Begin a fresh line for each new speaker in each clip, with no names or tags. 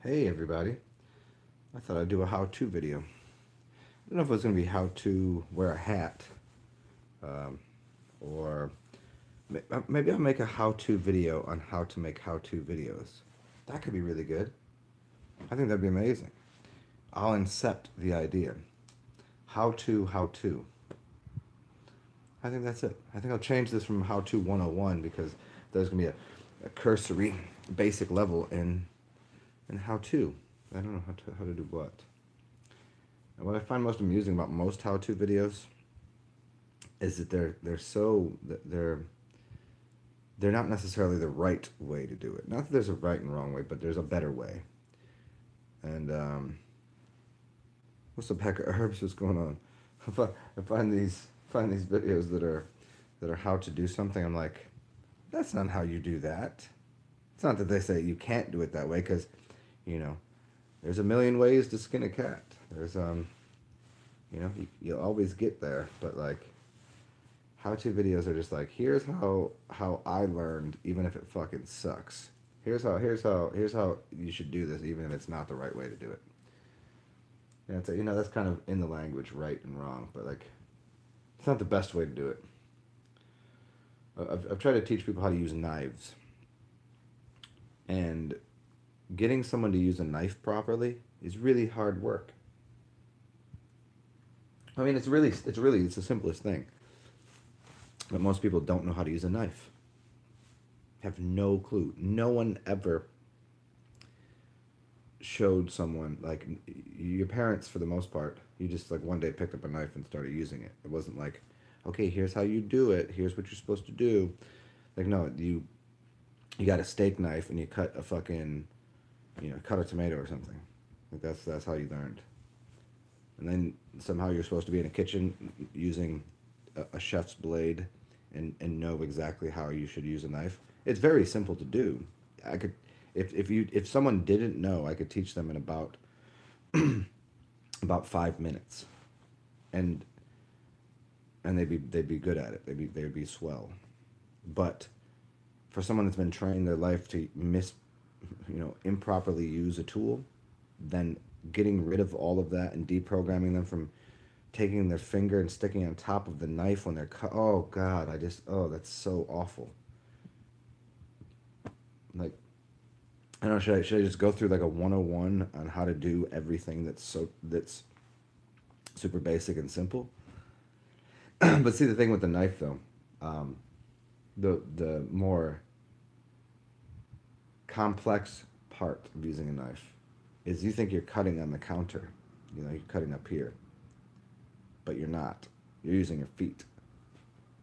Hey everybody, I thought I'd do a how-to video. I don't know if it was going to be how to wear a hat, um, or maybe I'll make a how-to video on how to make how-to videos. That could be really good. I think that'd be amazing. I'll incept the idea. How to. I think that's it. I think I'll change this from how to 101 because there's going to be a cursory basic level in how to. I don't know how to do what. And what I find most amusing about most how-to videos is that they're not necessarily the right way to do it. Not that there's a right and wrong way, but there's a better way. And what's the pack of herbs? What's going on? I find these videos that are how to do something. I'm like, that's not how you do that. It's not that they say you can't do it that way, because you know, there's a million ways to skin a cat. There's you'll always get there, but like how-to videos are just like, here's how I learned, even if it fucking sucks. Here's how you should do this, even if it's not the right way to do it. And it's that's kind of in the language, right and wrong, but like it's not the best way to do it. I've tried to teach people how to use knives, and getting someone to use a knife properly is really hard work. I mean, it's the simplest thing, but most people don't know how to use a knife. Have no clue. No one ever showed someone, like your parents for the most part. You just like one day picked up a knife and started using it. It wasn't like, okay, here's how you do it. Here's what you're supposed to do. Like no, you got a steak knife and you cut a fucking, cut a tomato or something. Like that's how you learned. And then somehow you're supposed to be in a kitchen using a chef's blade and know exactly how you should use a knife. It's very simple to do. I could, if someone didn't know, I could teach them in about 5 minutes, and they'd be good at it. They'd be swell. But for someone that's been trained their life to improperly use a tool, then getting rid of all of that and deprogramming them from taking their finger and sticking on top of the knife when they're cut. Oh God, that's so awful. Like, I don't know, should I just go through like a 101 on how to do everything that's super basic and simple? But see, the thing with the knife though, um, the more complex part of using a knife is you think you're cutting on the counter. You're cutting up here, but you're not. You're using your feet.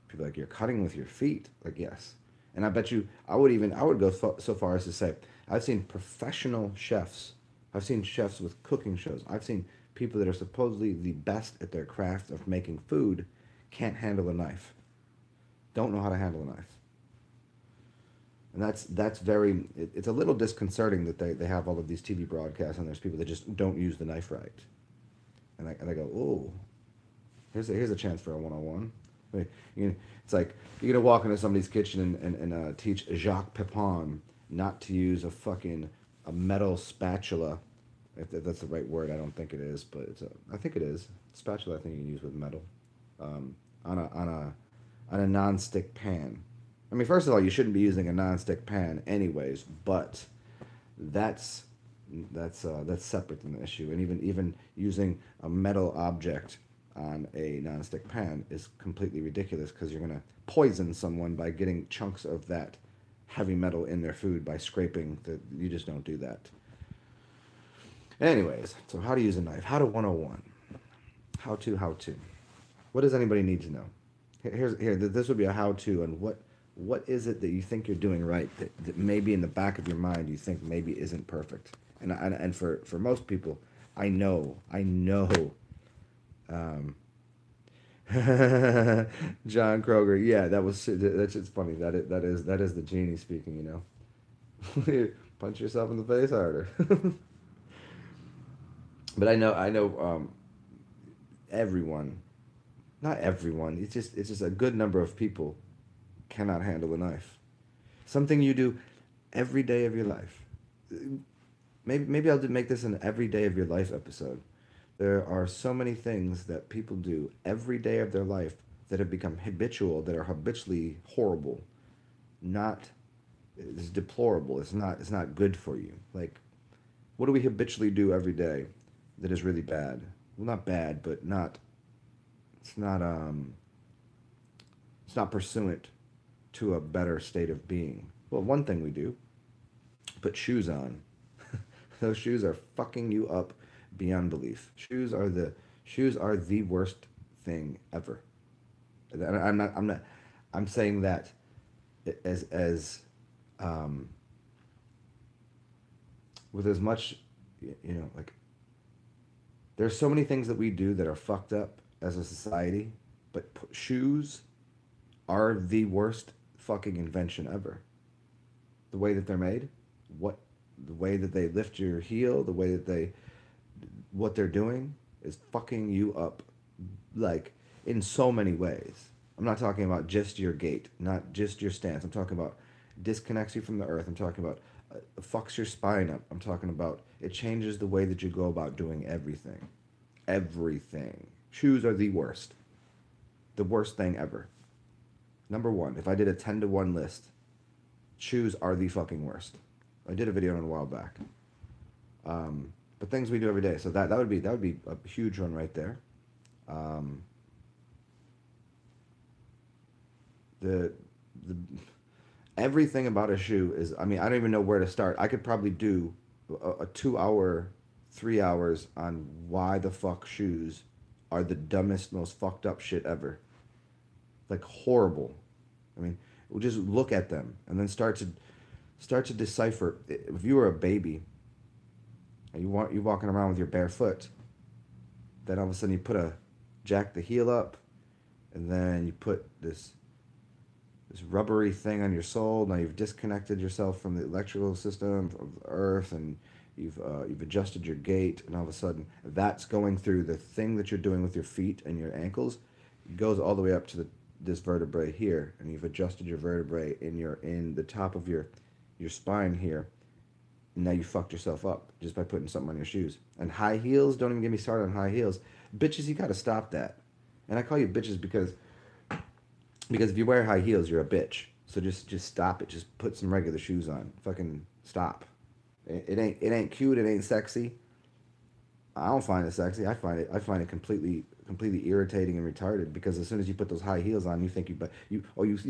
People are like, you're cutting with your feet. Like, yes. And I bet you, I would go so far as to say, I've seen professional chefs. I've seen chefs with cooking shows. I've seen people that are supposedly the best at their craft of making food can't handle a knife. Don't know how to handle a knife. And that's very, it's a little disconcerting that they have all of these TV broadcasts and there's people that just don't use the knife right. And I go, oh, here's a chance for a 101. It's like you're gonna walk into somebody's kitchen and teach Jacques Pepin not to use a metal spatula. If that's the right word, I don't think it is, but I think it is. Spatula, I think you can use with metal, on a non-stick pan. I mean, first of all, you shouldn't be using a non-stick pan anyways, but that's that's separate than the issue. And even using a metal object on a non-stick pan is completely ridiculous because you're gonna poison someone by getting chunks of that heavy metal in their food by scraping. You just don't do that. Anyways, so how to use a knife? How to 101. How to. What does anybody need to know? This would be a how-to, and what is it that you think you're doing right that maybe in the back of your mind you think maybe isn't perfect? And for most people, I know. Um, John Kroger, yeah, that's it's funny. That is the genie speaking. Punch yourself in the face harder. But I know everyone, not everyone. It's just a good number of people cannot handle a knife. Something you do every day of your life. maybe I'll make this an every day of your life episode. There are so many things that people do every day of their life that have become habitual, that are habitually horrible, not it's deplorable. It's not good for you. Like, what do we habitually do every day that is really bad? Well, not bad, but not it's not it's not pursuant to a better state of being. Well, one thing we do, put shoes on. Those shoes are fucking you up beyond belief. Shoes are the worst thing ever. I'm saying that as um, with as much, like, there's so many things that we do that are fucked up as a society, but shoes are the worst fucking invention ever. The way that they're made, what the way that they lift your heel, the way that they what they're doing is fucking you up, like, in so many ways. I'm not talking about just your gait, not just your stance. I'm talking about disconnects you from the earth. I'm talking about fucks your spine up. I'm talking about it changes the way that you go about doing everything. Everything. Shoes are the worst. The worst thing ever. Number one, if I did a 10 to 1 list, shoes are the fucking worst. I did a video on it a while back. But things we do every day. So that would be a huge one right there. Um, the the everything about a shoe is, I mean, I don't even know where to start. I could probably do a 2 hour, 3 hours on why the fuck shoes are the dumbest, most fucked up shit ever. Like, horrible. I mean, we'll just look at them and then start to decipher. If you were a baby and you're walking around with your bare foot, then all of a sudden you jack the heel up, and then you put this rubbery thing on your sole. Now you've disconnected yourself from the electrical system of the earth, and you've adjusted your gait, and all of a sudden that's going through the thing that you're doing with your feet and your ankles. It goes all the way up to this vertebrae here, and you've adjusted your vertebrae in the top of your spine here. And now you fucked yourself up just by putting something on your shoes. And high heels, don't even get me started on high heels. Bitches, you gotta stop that. And I call you bitches because if you wear high heels, you're a bitch. So just stop it. Just put some regular shoes on. Fucking stop. It ain't cute. It ain't sexy. I don't find it sexy. I find it completely irritating and retarded, because as soon as you put those high heels on, you think you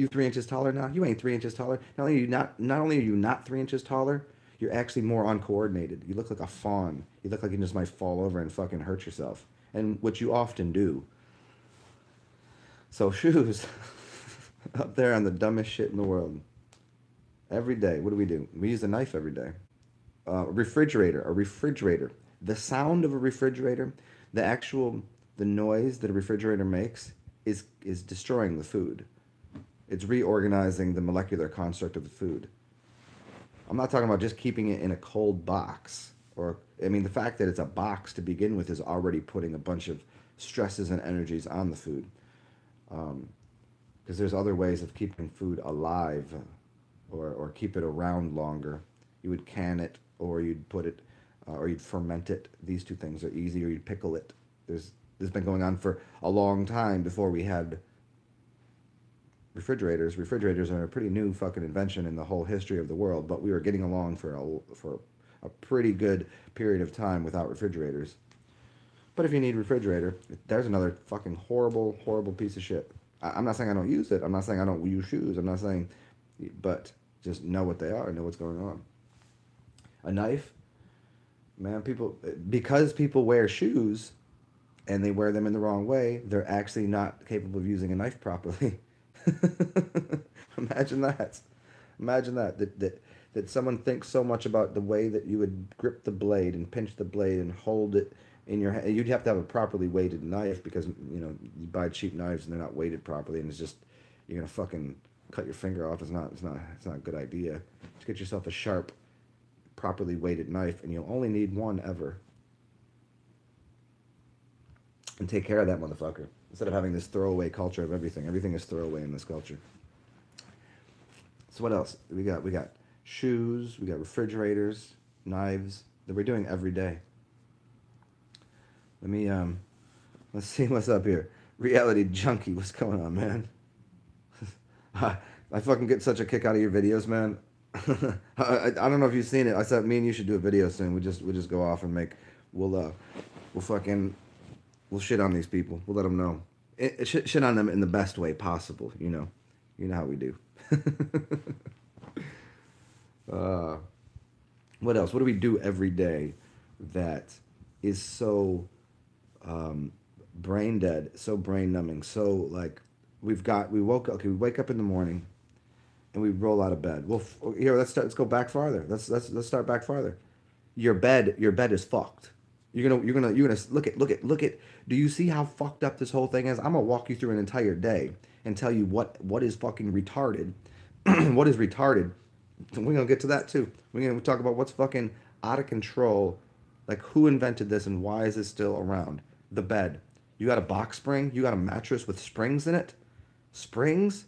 3 inches taller now. You ain't 3 inches taller. Not only are you not 3 inches taller, you're actually more uncoordinated. You look like a fawn. You look like you just might fall over and fucking hurt yourself, and what you often do. So shoes, up there on the dumbest shit in the world. Every day, what do? We use a knife every day. A refrigerator. The sound of a refrigerator, the noise that a refrigerator makes is destroying the food. It's reorganizing the molecular construct of the food. I'm not talking about just keeping it in a cold box. I mean, the fact that it's a box to begin with is already putting a bunch of stresses and energies on the food. Because there's other ways of keeping food alive, or keep it around longer. You would can it, or you'd put it, or you'd ferment it. These two things are easy, or you'd pickle it. This has been going on for a long time before we had refrigerators. Refrigerators are a pretty new fucking invention in the whole history of the world, but we were getting along for a pretty good period of time without refrigerators. But if you need a refrigerator, there's another fucking horrible, horrible piece of shit. I'm not saying I don't use it. I'm not saying I don't use shoes. I'm not saying, but just know what they are, know what's going on. A knife, man, because people wear shoes and they wear them in the wrong way, they're actually not capable of using a knife properly. Imagine that. Imagine that someone thinks so much about the way that you would grip the blade and pinch the blade and hold it in your hand. You'd have to have a properly weighted knife, because you buy cheap knives and they're not weighted properly, and it's just, you're gonna fucking cut your finger off. It's not a good idea. Just get yourself a sharp, properly weighted knife, and you'll only need one ever. And take care of that motherfucker, instead of having this throwaway culture of everything. Everything is throwaway in this culture. So what else? We got shoes, we got refrigerators, knives, that we're doing every day. Let me let's see what's up here. Reality junkie, what's going on, man? I fucking get such a kick out of your videos, man. I don't know if you've seen it. I said me and you should do a video soon. We just go off and make we'll fucking we'll shit on these people. We'll let them know. Shit on them in the best way possible. You know how we do. What else? What do we do every day that is so brain dead, so brain numbing, so like we wake up in the morning and we roll out of bed. Well, here let's go back farther. Let's start back farther. Your bed is fucked. You're gonna look at. Do you see how fucked up this whole thing is? I'm gonna walk you through an entire day and tell you what is fucking retarded. What is retarded? We're gonna get to that too. We're gonna talk about what's fucking out of control. Like, who invented this and why is it still around? The bed. You got a box spring. You got a mattress with springs in it. Springs.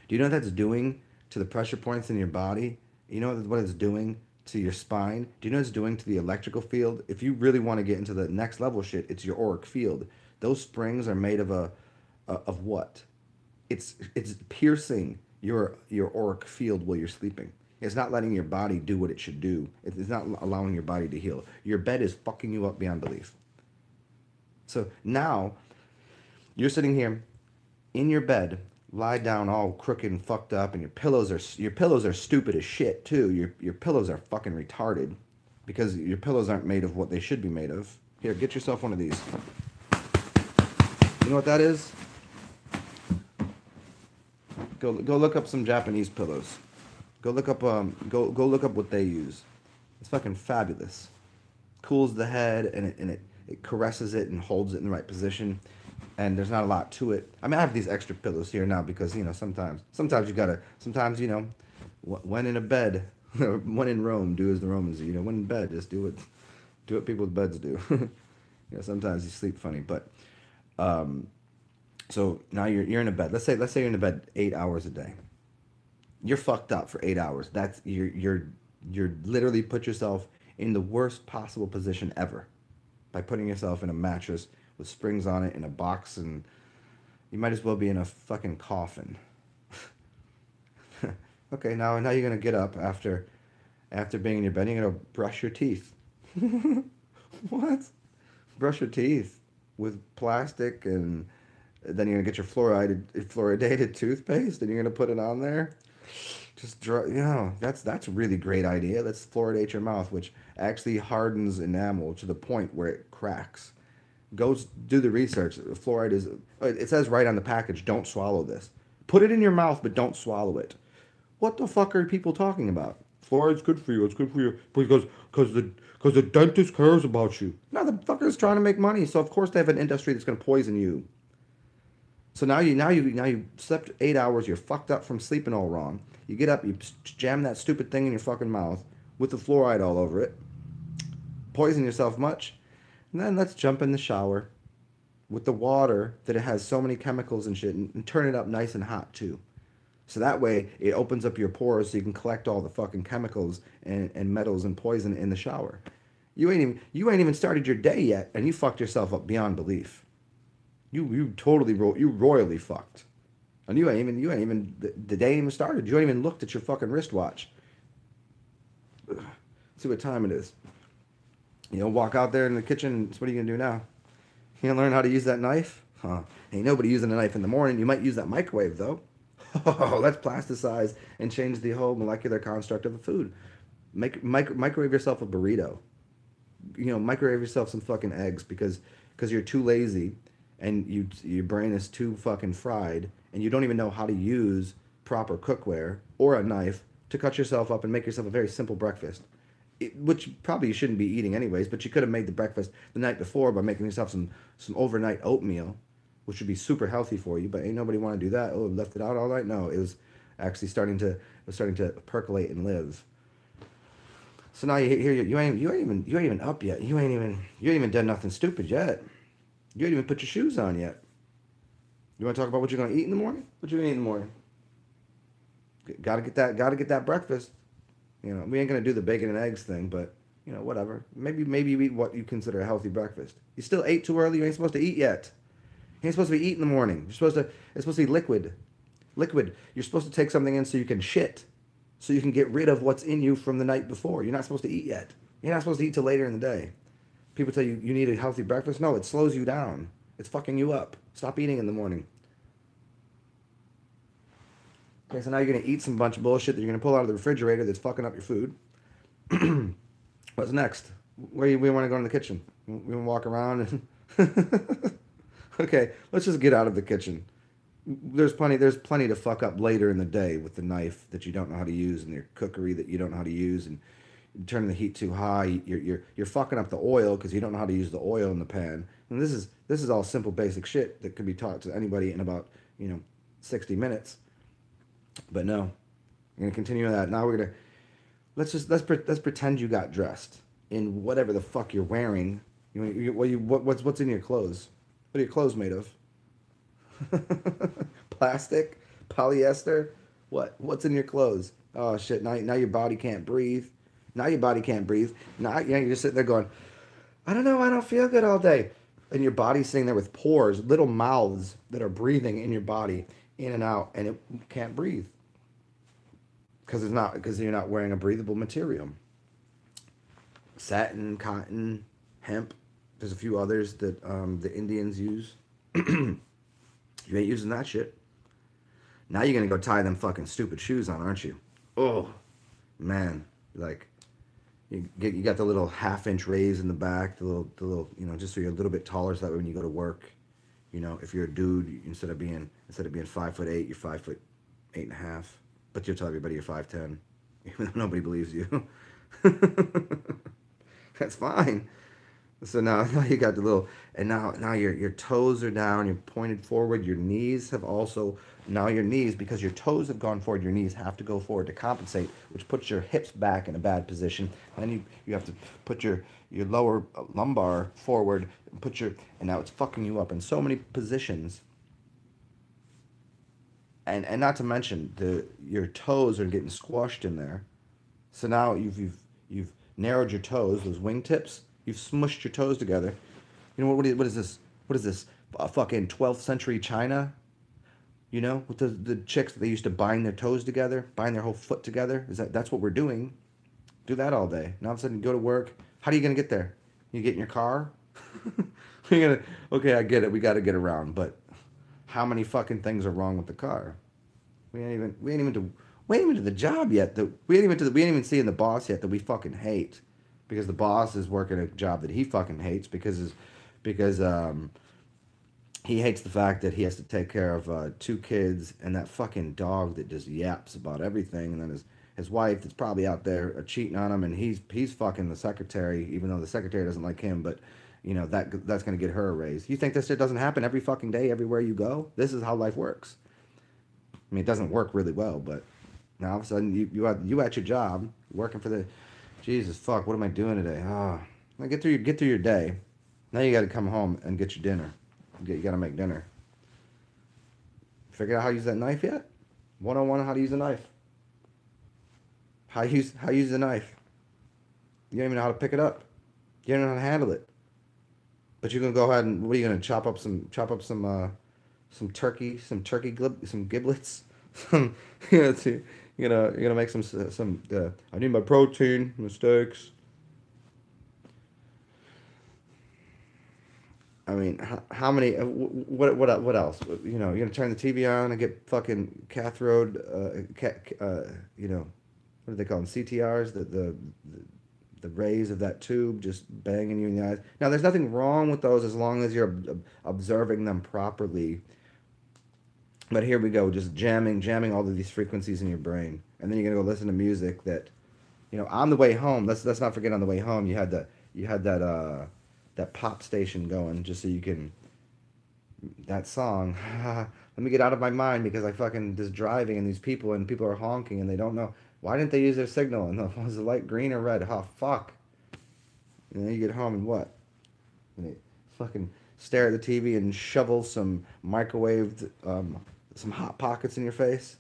Do you know what that's doing to the pressure points in your body? You know what it's doing to your spine? Do you know what it's doing to the electrical field? If you really want to get into the next level shit, it's your auric field. Those springs are made of what? It's piercing your auric field while you're sleeping. It's not letting your body do what it should do. It's not allowing your body to heal. Your bed is fucking you up beyond belief. So now you're sitting here in your bed, lie down all crooked and fucked up, and your pillows are stupid as shit too. Your pillows are fucking retarded because your pillows aren't made of what they should be made of. Here, get yourself one of these. You know what that is? Go look up some Japanese pillows. Go look up what they use. It's fucking fabulous. Cools the head and it caresses it and holds it in the right position. And there's not a lot to it. I mean, I have these extra pillows here now because sometimes you gotta. Sometimes when in a bed, when in Rome, do as the Romans do. When in bed, just do what people's beds do. Sometimes you sleep funny, but so now you're in a bed. Let's say you're in a bed 8 hours a day. You're fucked up for 8 hours. That's you're literally put yourself in the worst possible position ever by putting yourself in a mattress with springs on it in a box, and you might as well be in a fucking coffin. Okay, now you're gonna get up after being in your bed. You're gonna brush your teeth. What? Brush your teeth with plastic, and then you're gonna get your fluoridated toothpaste, and you're gonna put it on there. Just that's a really great idea. Let's fluoridate your mouth, which actually hardens enamel to the point where it cracks. Go do the research. Fluoride is, it says right on the package, don't swallow this. Put it in your mouth, but don't swallow it. What the fuck are people talking about? Fluoride's good for you. It's good for you because the dentist cares about you. No, the fucker's trying to make money, so of course they have an industry that's going to poison you. So now you slept 8 hours. You're fucked up from sleeping all wrong. You get up, you jam that stupid thing in your fucking mouth with the fluoride all over it. Poison yourself much. And then let's jump in the shower with the water that it has so many chemicals and shit, and turn it up nice and hot too. So that way it opens up your pores so you can collect all the fucking chemicals and metals and poison in the shower. You ain't even started your day yet, and you fucked yourself up beyond belief. You royally fucked. And you ain't even the day ain't even started. You ain't even looked at your fucking wristwatch. See what time it is. Walk out there in the kitchen. So what are you gonna do now? You gonna learn how to use that knife? Huh? Ain't nobody using a knife in the morning. You might use that microwave though. Oh, let's plasticize and change the whole molecular construct of a food. Microwave yourself a burrito. Microwave yourself some fucking eggs because you're too lazy and your brain is too fucking fried and you don't even know how to use proper cookware or a knife to cut yourself up and make yourself a very simple breakfast. Which probably you shouldn't be eating anyways, but you could have made the breakfast the night before by making yourself some overnight oatmeal, which would be super healthy for you, but ain't nobody want to do that. Oh, left it out all night? No, it was actually starting to percolate and live. So now you ain't even up yet. You ain't even done nothing stupid yet. You ain't even put your shoes on yet. You want to talk about what you're gonna eat in the morning? What you gonna eat in the morning? Gotta get that breakfast. We ain't gonna do the bacon and eggs thing, but You know, whatever. Maybe you eat what you consider a healthy breakfast. You still ate too early. You ain't supposed to eat yet. You ain't supposed to be eating in the morning. You're supposed to. It's supposed to be liquid. Liquid. You're supposed to take something in so you can shit, so you can get rid of what's in you from the night before. You're not supposed to eat yet. You're not supposed to eat till later in the day. People tell you you need a healthy breakfast. No, it slows you down. It's fucking you up. Stop eating in the morning. Okay, so now you're gonna eat some bunch of bullshit that you're gonna pull out of the refrigerator that's fucking up your food. What's next? We want to go in the kitchen. We want to walk around and okay, let's just get out of the kitchen. There's plenty to fuck up later in the day with the knife that you don't know how to use and your cookery that you don't know how to use and turning the heat too high. You're fucking up the oil because you don't know how to use the oil in the pan. And this is all simple basic shit that could be taught to anybody in about 60 minutes. But no, I'm gonna continue that. Now we're gonna let's pretend you got dressed in whatever the fuck you're wearing. What's in your clothes? What are your clothes made of? Plastic, polyester. What's in your clothes? Oh shit! Now your body can't breathe. Now your body can't breathe. Now you're just sitting there going, I don't know. I don't feel good all day. And your body's sitting there with pores, little mouths that are breathing in your body, in and out, and it can't breathe because you're not wearing a breathable material. Satin, cotton, hemp. There's a few others that the Indians use. You ain't using that shit. Now you're gonna go tie them fucking stupid shoes on, aren't you? Oh, man, like you got the little half-inch raise in the back, the little, just so you're a little bit taller, so that way when you go to work, if you're a dude, instead of being 5'8", you're 5'8.5", but you'll tell everybody you're 5'10", even though nobody believes you. That's fine. So now you got the little, and now your toes are down, you're pointed forward, your knees have also, now your knees, because your toes have gone forward, your knees have to go forward to compensate, which puts your hips back in a bad position. And then you have to put your lower lumbar forward, and now it's fucking you up in so many positions. And not to mention your toes are getting squashed in there. So now you've narrowed your toes, those wingtips. You've smushed your toes together. What is this? What is this? Fucking 12th century China? With the chicks that they used to bind their toes together, bind their whole foot together. That's what we're doing? Do that all day. Now all of a sudden you go to work. How are you gonna get there? You get in your car? Okay, I get it. We got to get around, but how many fucking things are wrong with the car? We ain't even to the job yet. We ain't even seeing the boss yet that we fucking hate. Because the boss is working a job that he fucking hates because he hates the fact that he has to take care of 2 kids and that fucking dog that just yaps about everything, and then his wife that's probably out there cheating on him, and he's fucking the secretary, even though the secretary doesn't like him, but that's gonna get her a raise. You think this shit doesn't happen every fucking day everywhere you go? This is how life works. I mean, it doesn't work really well, but now all of a sudden you at your job working for the Jesus fuck, what am I doing today? Get through your day. Now you got to come home and get your dinner. You got to make dinner. Figure out how to use that knife yet? 101 how to use a knife. How use the knife. You don't even know how to pick it up. You don't know how to handle it. But you're gonna go ahead and what are you gonna chop up some turkey, some giblets, you're gonna make some. I need my protein, my steaks. I mean, how many? What else? You're gonna turn the TV on and get fucking cathode. What do they call them? CTRs. The rays of that tube just banging you in the eyes. Now, there's nothing wrong with those as long as you're observing them properly. But here we go, just jamming all of these frequencies in your brain, and then you're gonna go listen to music that, on the way home. Let's not forget on the way home you had that pop station going just so you can. That song, let me get out of my mind because I fucking just driving and people are honking and they don't know why didn't they use their signal and was the light green or red? Oh fuck! And then you get home and what? And they fucking stare at the TV and shovel some microwaved some hot pockets in your face.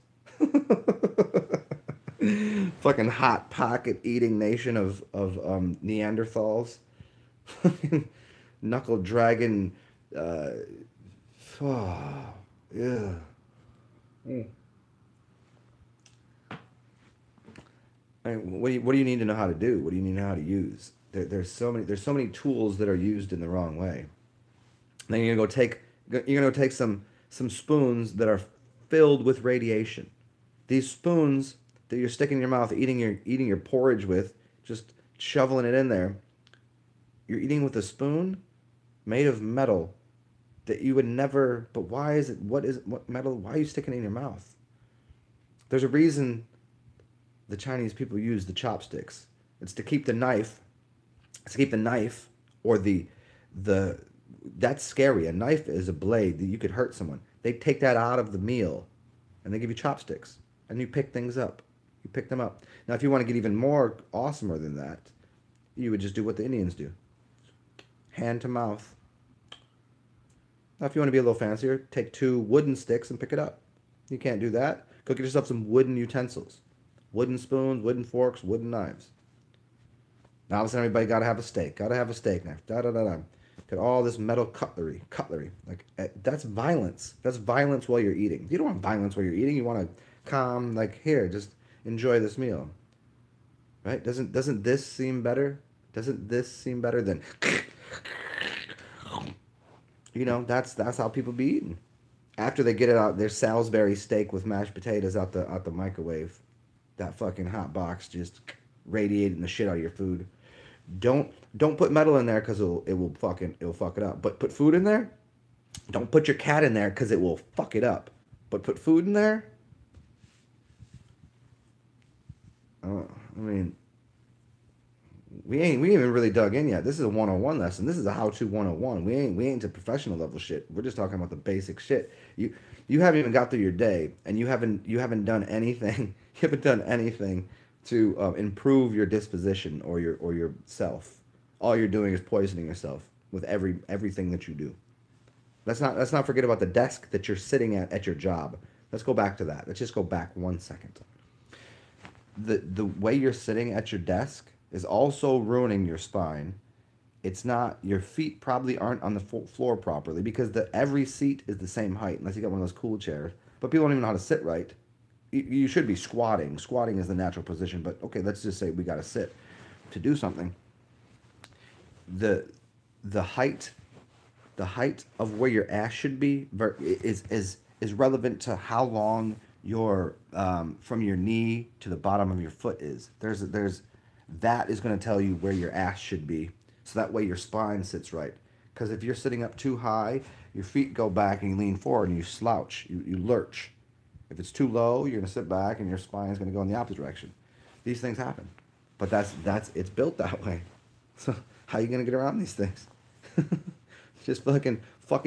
Fucking hot pocket eating nation of Neanderthals. Knuckle dragon. Uh, oh, yeah. Mm. I mean, what do you need to know how to do? What do you need to know how to use? There's so many tools that are used in the wrong way. Then you're gonna go take some spoons that are filled with radiation. These spoons that you're sticking in your mouth, eating your porridge with, just shoveling it in there. You're eating with a spoon made of metal that you would never. But why is it? What metal? Why are you sticking it in your mouth? There's a reason the Chinese people use the chopsticks. It's to keep the knife. It's to keep the knife or the that's scary. A knife is a blade that you could hurt someone. They take that out of the meal and they give you chopsticks and you pick things up. You pick them up. Now, if you want to get even more awesomer than that, you would just do what the Indians do. Hand to mouth. Now, if you want to be a little fancier, take 2 wooden sticks and pick it up. You can't do that. Go get yourself some wooden utensils. Wooden spoons, wooden forks, wooden knives. Now, all of a sudden, everybody got to have a steak. Got to have a steak knife. Da-da-da-da. Got all this metal cutlery. Like, that's violence. That's violence while you're eating. You don't want violence while you're eating. You want to calm, like, here, just enjoy this meal. Right? Doesn't this seem better? Doesn't this seem better than... that's how people be eating. After they get it out, their Salisbury steak with mashed potatoes out the microwave. That fucking hot box just radiating the shit out of your food. Don't put metal in there because it'll fuck it up. But put food in there. Don't put your cat in there because it will fuck it up. But put food in there. I mean, we ain't even really dug in yet. This is a 101 lesson. This is a how-to 101. We ain't to professional level shit. We're just talking about the basic shit. You haven't even got through your day, and you haven't done anything. You haven't done anything to improve your disposition or your self. All you're doing is poisoning yourself with everything that you do. Let's not forget about the desk that you're sitting at your job. Let's go back to that. Let's just go back 1 second. The way you're sitting at your desk is also ruining your spine. It's not, your feet probably aren't on the floor properly because every seat is the same height unless you got one of those cool chairs. But people don't even know how to sit right. You should be squatting. Squatting is the natural position, but okay, let's just say we got to sit to do something. The height of where your ass should be is relevant to how long your from your knee to the bottom of your foot is. That is going to tell you where your ass should be, so that way your spine sits right. Because if you're sitting up too high, your feet go back and you lean forward and you slouch, you lurch. If it's too low, you're going to sit back and your spine is going to go in the opposite direction. These things happen, but it's built that way. So how are you going to get around these things? Just fucking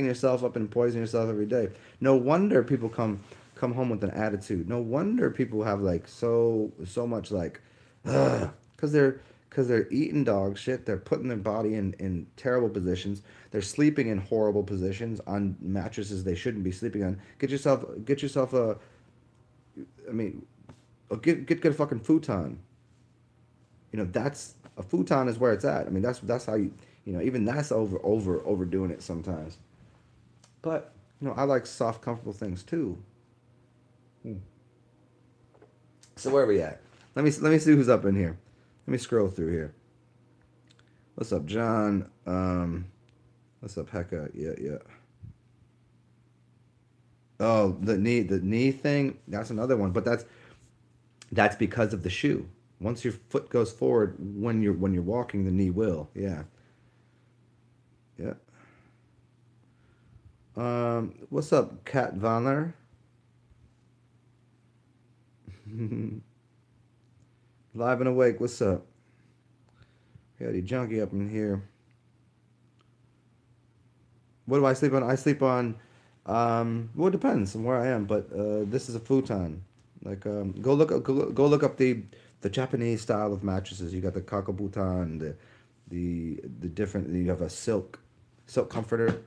yourself up and poisoning yourself every day. No wonder people come home with an attitude. No wonder people have like so much like, because they're eating dog shit. They're putting their body in terrible positions. They're sleeping in horrible positions on mattresses they shouldn't be sleeping on. Get yourself a, get a fucking futon. That's a futon is where it's at. I mean, that's how even that's overdoing it sometimes. But I like soft, comfortable things too. So where are we at? Let me see who's up in here. Let me scroll through here. What's up, John? What's up, Hecka? Yeah. Oh, the knee thing. That's another one, but that's because of the shoe. Once your foot goes forward when you're walking, the knee will. Yeah. What's up, Kat Vanner? Live and awake. What's up? Got a junkie up in here. What do I sleep on? I sleep on. Well, it depends on where I am, but this is a futon. Like, go look up the Japanese style of mattresses. You got the kakabutan, the different. You have a silk comforter.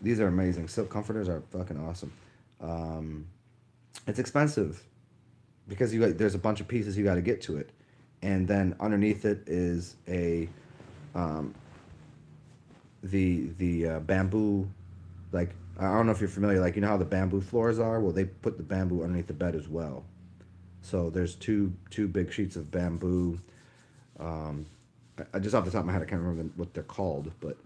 These are amazing. Silk comforters are fucking awesome. It's expensive. because there's a bunch of pieces you got to get to it, and then underneath it is a um, the bamboo, like I don't know if you're familiar, like you know how the bamboo floors are. Well, they put the bamboo underneath the bed as well. So there's two big sheets of bamboo. I just off the top of my head I can't remember what they're called, but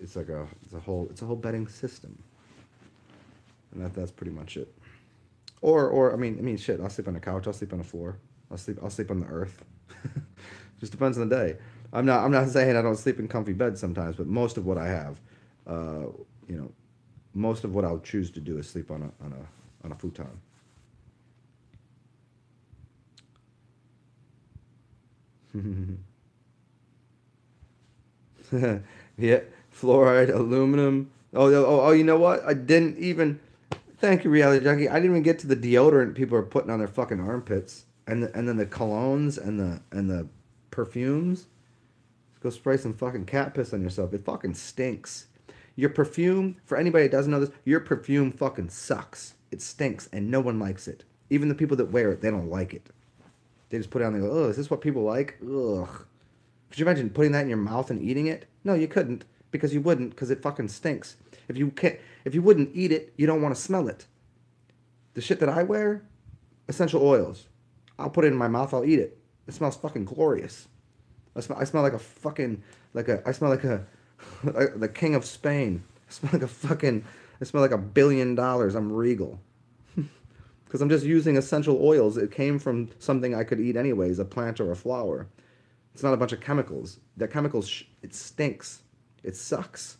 it's like a whole bedding system, and that's pretty much it. Or I mean shit. I'll sleep on the couch. I'll sleep on the floor. I'll sleep on the earth. Just depends on the day. I'm not saying I don't sleep in comfy beds sometimes, but most of what I have, uh, you know, most of what I'll choose to do is sleep on a futon. Yeah, fluoride, aluminum. Oh, you know what? I didn't even. Thank you, reality junkie. I didn't even get to the deodorant people are putting on their fucking armpits, and then the colognes and the perfumes. Go spray some fucking cat piss on yourself. It fucking stinks. Your perfume, for anybody that doesn't know this, your perfume fucking sucks. It stinks, and no one likes it. Even the people that wear it, they don't like it. They just put it on and they go, oh, is this what people like? Ugh. Could you imagine putting that in your mouth and eating it? No, you couldn't, because you wouldn't, because it fucking stinks. If you wouldn't eat it, you don't want to smell it. The shit that I wear, essential oils. I'll put it in my mouth, I'll eat it. It smells fucking glorious. I smell like a fucking, I smell like like the king of Spain. I smell like $1 billion. I'm regal. Because I'm just using essential oils. It came from something I could eat anyways, a plant or a flower. It's not a bunch of chemicals. That chemicals, it stinks. It sucks.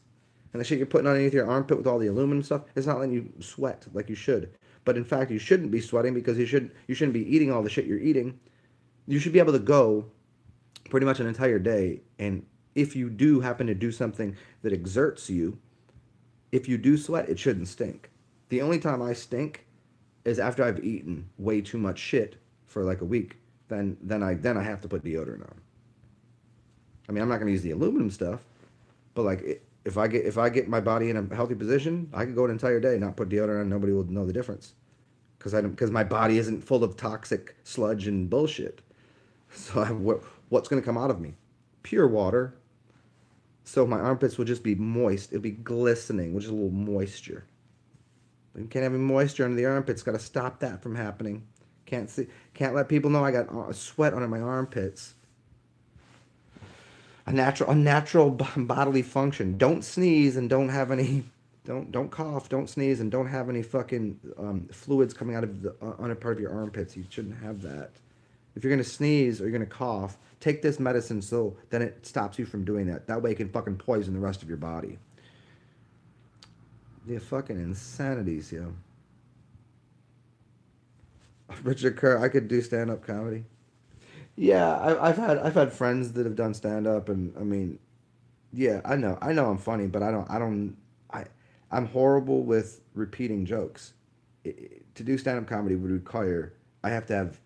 And the shit you're putting underneath your armpit with all the aluminum stuff, it's not letting you sweat like you should. But in fact, you shouldn't be sweating because you shouldn't be eating all the shit you're eating. You should be able to go pretty much an entire day, and if you do happen to do something that exerts you, if you do sweat, it shouldn't stink. The only time I stink is after I've eaten way too much shit for like a week. Then I have to put deodorant on. I mean, I'm not going to use the aluminum stuff, but like if I get my body in a healthy position, I could go an entire day and not put deodorant on. Nobody will know the difference because my body isn't full of toxic sludge and bullshit. So what's going to come out of me? Pure water. So my armpits will just be moist. It'll be glistening with just a little moisture. But you can't have any moisture under the armpits. Got to stop that from happening. Can't let people know I got sweat under my armpits. A natural bodily function. Don't sneeze and don't have any. Don't cough. Don't sneeze and don't have any fucking fluids coming out of the under part of your armpits. You shouldn't have that. If you're gonna sneeze or you're gonna cough, take this medicine so then it stops you from doing that. That way it can fucking poison the rest of your body. The fucking insanities, yo. Richard Kerr, I could do stand up comedy. Yeah, I've had friends that have done stand up, and I mean, yeah, I know I'm funny, but I I'm horrible with repeating jokes. To do stand up comedy would require I have to have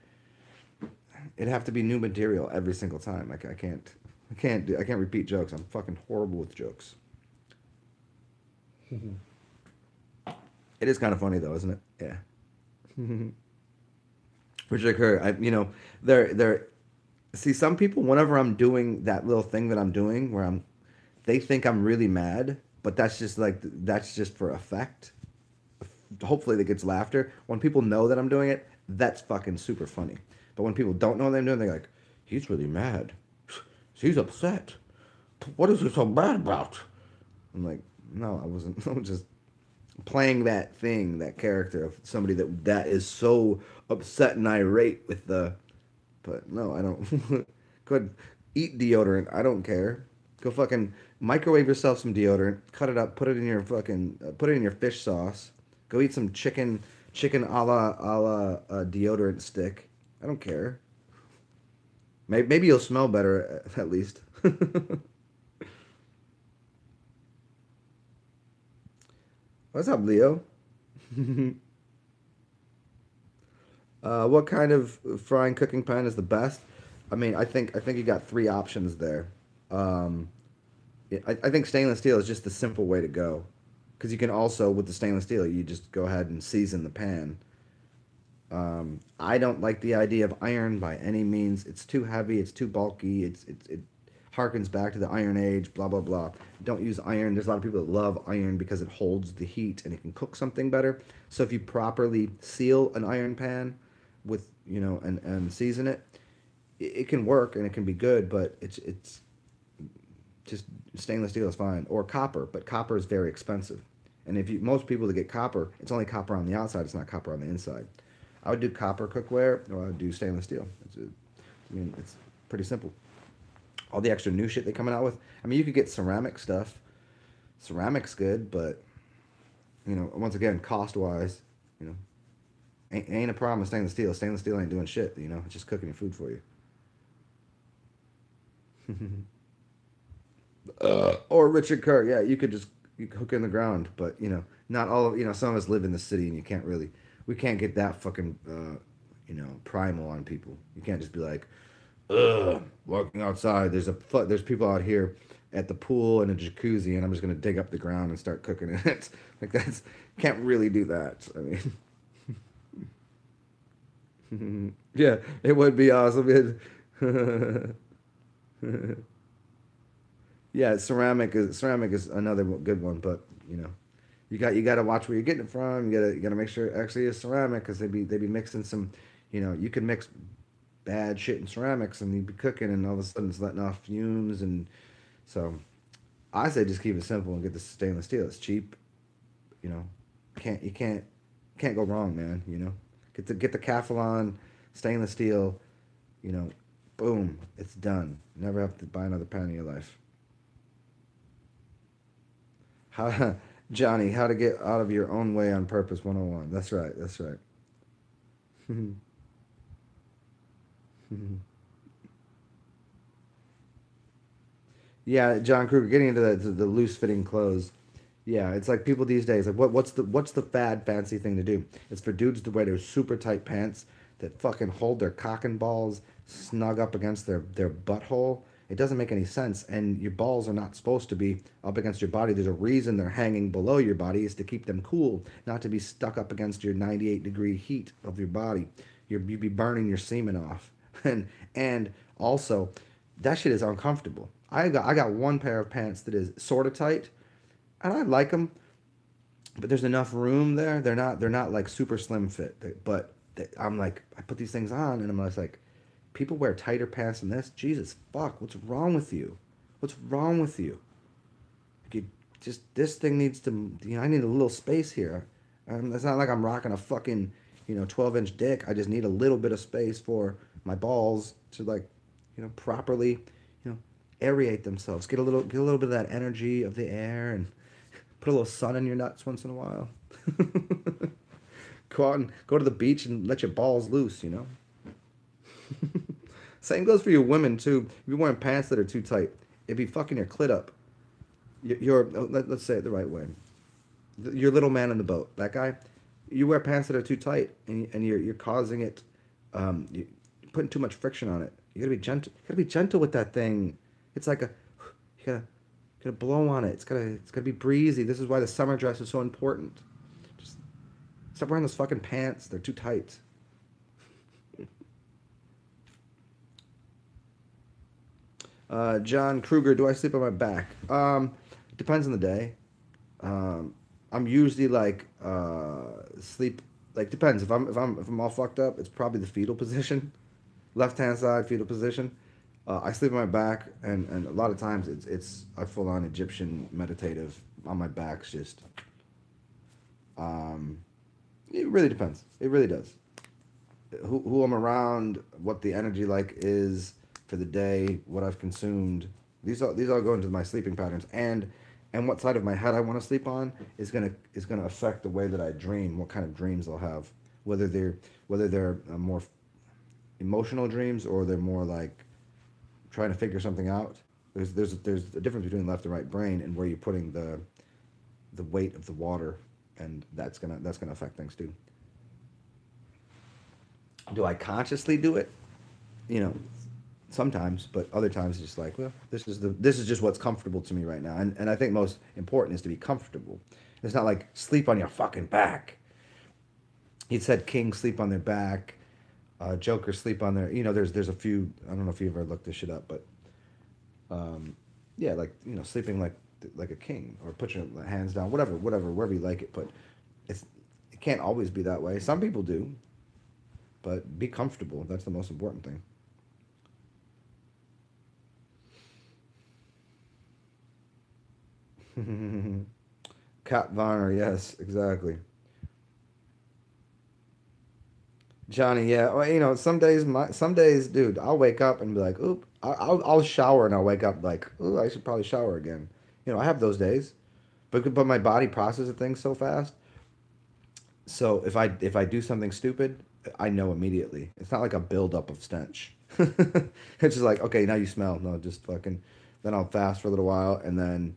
it'd have to be new material every single time. I can't repeat jokes. I'm fucking horrible with jokes. It is kind of funny though, isn't it? Yeah. Richard Kerr, they're see some people whenever I'm doing that little thing that I'm doing where they think I'm really mad, but that's just for effect. Hopefully that gets laughter. When people know that I'm doing it, that's fucking super funny. But when people don't know what I'm doing, they're like, he's really mad. He's upset. What is he so mad about? I'm like, no, I wasn't. I was just playing that thing, that character of somebody that is so upset and irate with the. But no, I don't. Go ahead, eat deodorant. I don't care. Go fucking microwave yourself some deodorant. Cut it up. Put it in your put it in your fish sauce. Go eat some chicken a la deodorant stick. I don't care. Maybe you'll smell better at least. What's up, Leo? What kind of frying cooking pan is the best? I mean, I think you got three options there. Um, I think stainless steel is just the simple way to go, because you can also with the stainless steel you just go ahead and season the pan. I don't like the idea of iron by any means. It's too heavy. It's too bulky. It harkens back to the Iron Age. Blah blah blah. Don't use iron. There's a lot of people that love iron because it holds the heat and it can cook something better. So if you properly seal an iron pan with and season it, it can work and it can be good. But it's just stainless steel is fine, or copper. But copper is very expensive. And if you most people that get copper, it's only copper on the outside. It's not copper on the inside. I would do copper cookware, or I would do stainless steel. I mean, it's pretty simple. All the extra new shit they're coming out with. I mean, you could get ceramic stuff. Ceramic's good, but once again, cost wise, ain't a problem with stainless steel. Stainless steel ain't doing shit. It's just cooking your food for you. Or Richard Kerr, yeah, you could cook in the ground, but not all of some of us live in the city, and we can't get that fucking primal on people. You can't just be like, ugh, walking outside. There's people out here at the pool and a jacuzzi, and I'm just gonna dig up the ground and start cooking in it. Like can't really do that. I mean, yeah, it would be awesome. Yeah, ceramic is another good one, but you got to watch where you're getting it from. You got to make sure it actually is ceramic, because they be mixing some, you can mix bad shit in ceramics and you'd be cooking and all of a sudden it's letting off fumes. And so I say just keep it simple and get the stainless steel. It's cheap, you know. You can't go wrong, man. Get the Calphalon stainless steel, boom, it's done. Never have to buy another pan in your life. How, Johnny, how to get out of your own way on purpose 101. That's right. That's right. Yeah, John Kruger, getting into the loose fitting clothes. Yeah, it's like people these days, like what's the fad fancy thing to do? It's for dudes to wear their super tight pants that fucking hold their cock and balls snug up against their butthole. It doesn't make any sense, and your balls are not supposed to be up against your body. There's a reason they're hanging below your body, is to keep them cool, not to be stuck up against your 98-degree heat of your body. You'd be burning your semen off, and also that shit is uncomfortable. I got one pair of pants that is sort of tight, and I like them, but there's enough room there. They're not like super slim fit, but I'm like, I put these things on and I'm just like, people wear tighter pants than this. Jesus fuck, what's wrong with you? What's wrong with you? Just this thing needs to, I need a little space here. It's not like I'm rocking a fucking 12-inch dick. I just need a little bit of space for my balls to, like, properly aerate themselves. Get a little bit of that energy of the air, and put a little sun in your nuts once in a while. Go out and go to the beach and let your balls loose, Same goes for your women too. If you're wearing pants that are too tight, it'd be fucking your clit up. Let's say it the right way. Your little man in the boat, that guy, you wear pants that are too tight, and you're causing it, you're putting too much friction on it. You gotta be gentle. You gotta be gentle with that thing. It's like you gotta blow on it. It's gotta be breezy. This is why the summer dress is so important. Just stop wearing those fucking pants. They're too tight. John Kruger, do I sleep on my back? Depends on the day. I'm usually like sleep, like, depends. If I'm all fucked up, it's probably the fetal position, left hand side fetal position. I sleep on my back, and a lot of times it's a full on Egyptian meditative on my back. Just it really depends. It really does. Who I'm around, what the energy like is for the day, what I've consumed. These all go into my sleeping patterns, and what side of my head I want to sleep on is gonna affect the way that I dream, what kind of dreams I'll have, whether they're more emotional dreams, or they're more like trying to figure something out. There's a difference between left and right brain, and where you're putting the weight of the water, and that's gonna affect things too. Do I consciously do it? Sometimes, but other times it's just like, well, this is just what's comfortable to me right now. And I think most important is to be comfortable. It's not like sleep on your fucking back. He said kings sleep on their back, Joker sleep on their. There's a few. I don't know if you ever looked this shit up, but yeah, like sleeping like a king, or put your hands down, whatever, wherever you like it. But it's it can't always be that way. Some people do, but be comfortable. That's the most important thing. Kat Varner, yes, exactly. Johnny, yeah. Well, some days, dude, I'll wake up and be like, oop. I'll shower and I'll wake up like, ooh, I should probably shower again. I have those days, but my body processes things so fast. So if I do something stupid, I know immediately. It's not like a buildup of stench. It's just like, okay, now you smell. No, just fucking. Then I'll fast for a little while and then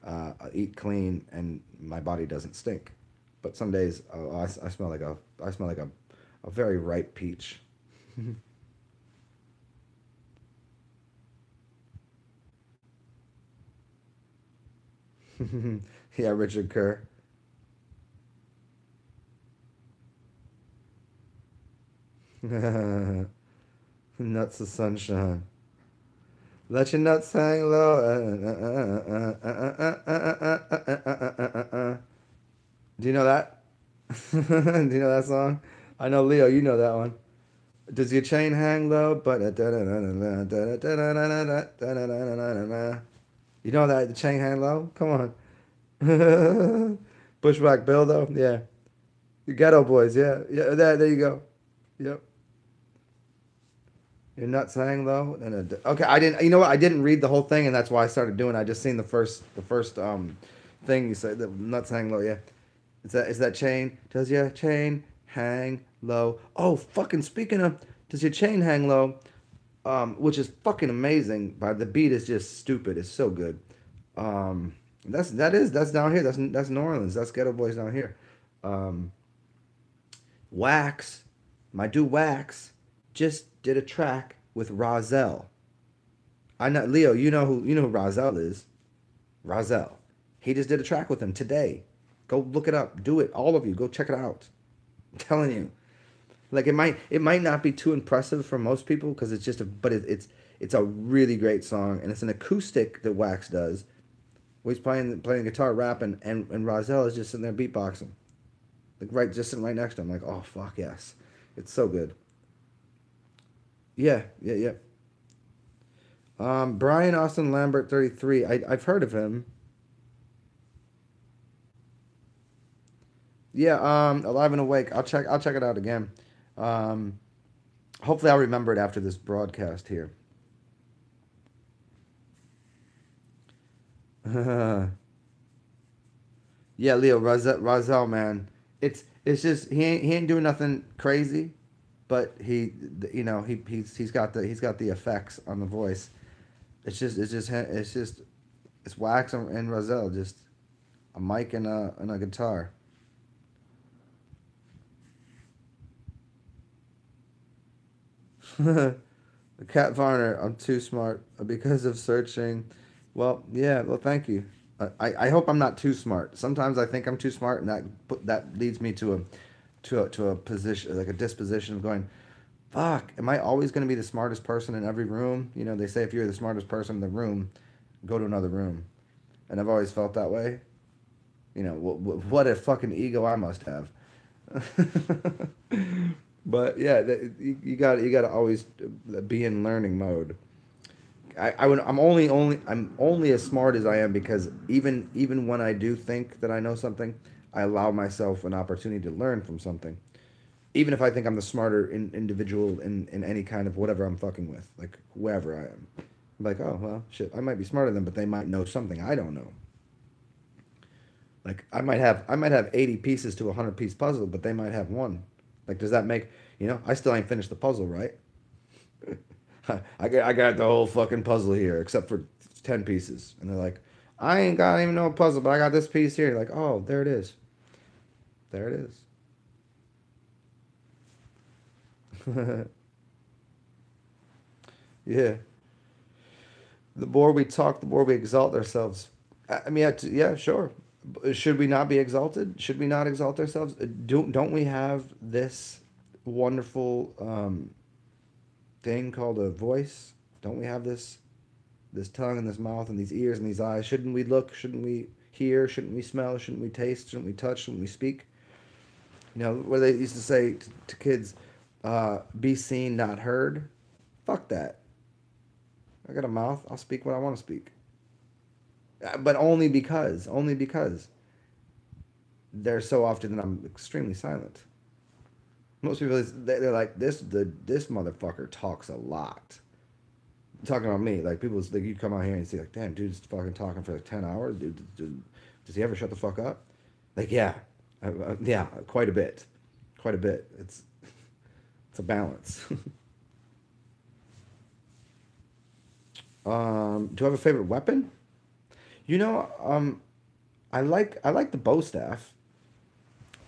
I'll eat clean and my body doesn't stink. But some days I smell like a very ripe peach. Yeah, Richard Kerr. Nuts of sunshine. Let your nuts hang low. Do you know that? Do you know that song? I know, Leo, you know that one. Does your chain hang low? But you know that the chain hang low? Come on. Bushwhack Bill though, yeah. The Ghetto Boys, yeah, yeah. There you go. Yep. Your nuts hang low. Okay, I didn't. You know what? I didn't read the whole thing, and that's why I started doing. I just seen the first thing you said. The nuts hang low. Yeah. Is that chain? Does your chain hang low? Oh, fucking speaking of, does your chain hang low? Which is fucking amazing. But the beat is just stupid. It's so good. That's down here. That's New Orleans. That's Ghetto Boys down here. Um, Wax, my dude Wax, just did a track with Rozelle. I know Leo. You know who Rozelle is. Rozelle. He just did a track with him today. Go look it up. Do it. All of you. Go check it out. I'm telling you. Like it might not be too impressive for most people because it's just but it's a really great song and it's an acoustic that Wax does. Where he's playing guitar, rapping, and Rozelle is just sitting there beatboxing, like right just sitting right next to him. Like, oh fuck yes, it's so good. Yeah, yeah, yeah. Brian Austin Lambert 33. I've heard of him. Yeah, Alive and Awake. I'll check it out again. Um, Hopefully I'll remember it after this broadcast here. Yeah, Leo Rozelle, man. It's just he ain't doing nothing crazy, but he's got the effects on the voice. It's Wax and Rozelle, just a mic and a guitar. Cat Varner, I'm too smart because of searching. Well, yeah, well, thank you. I hope I'm not too smart. Sometimes I think I'm too smart, and that leads me to a position, like a disposition of going, fuck, am I always going to be the smartest person in every room? They say if you're the smartest person in the room, go to another room. And I've always felt that way. What a fucking ego I must have. But yeah, you got to always be in learning mode. I'm only as smart as I am because even when I do think that I know something, I allow myself an opportunity to learn from something. Even if I think I'm the smarter individual in any kind of whatever I'm fucking with, like whoever I am. I'm like, oh well, shit, I might be smarter than them, but they might know something I don't know. Like I might have 80 pieces to a 100-piece puzzle, but they might have one. Like, does that make I still ain't finished the puzzle, right? I got the whole fucking puzzle here except for 10 pieces, and they're like, I ain't got even no puzzle, but I got this piece here. You're like, oh, there it is, there it is. Yeah. The more we talk, the more we exalt ourselves. I mean, yeah, sure. Should we not be exalted? Should we not exalt ourselves? Don't we have this wonderful thing called a voice? Don't we have this tongue and this mouth and these ears and these eyes? Shouldn't we look? Shouldn't we hear? Shouldn't we smell? Shouldn't we taste? Shouldn't we touch? Shouldn't we speak? You know, where they used to say to kids, be seen, not heard. Fuck that. I got a mouth. I'll speak what I want to speak. But only because there's so often that I'm extremely silent. Most people, they're like, this motherfucker talks a lot. Talking about me, like people, like you come out here and see, like, damn, dude's fucking talking for like 10 hours. Dude, does he ever shut the fuck up? Like, yeah, yeah, quite a bit, quite a bit. It's a balance. Do I have a favorite weapon? You know, I like the bow staff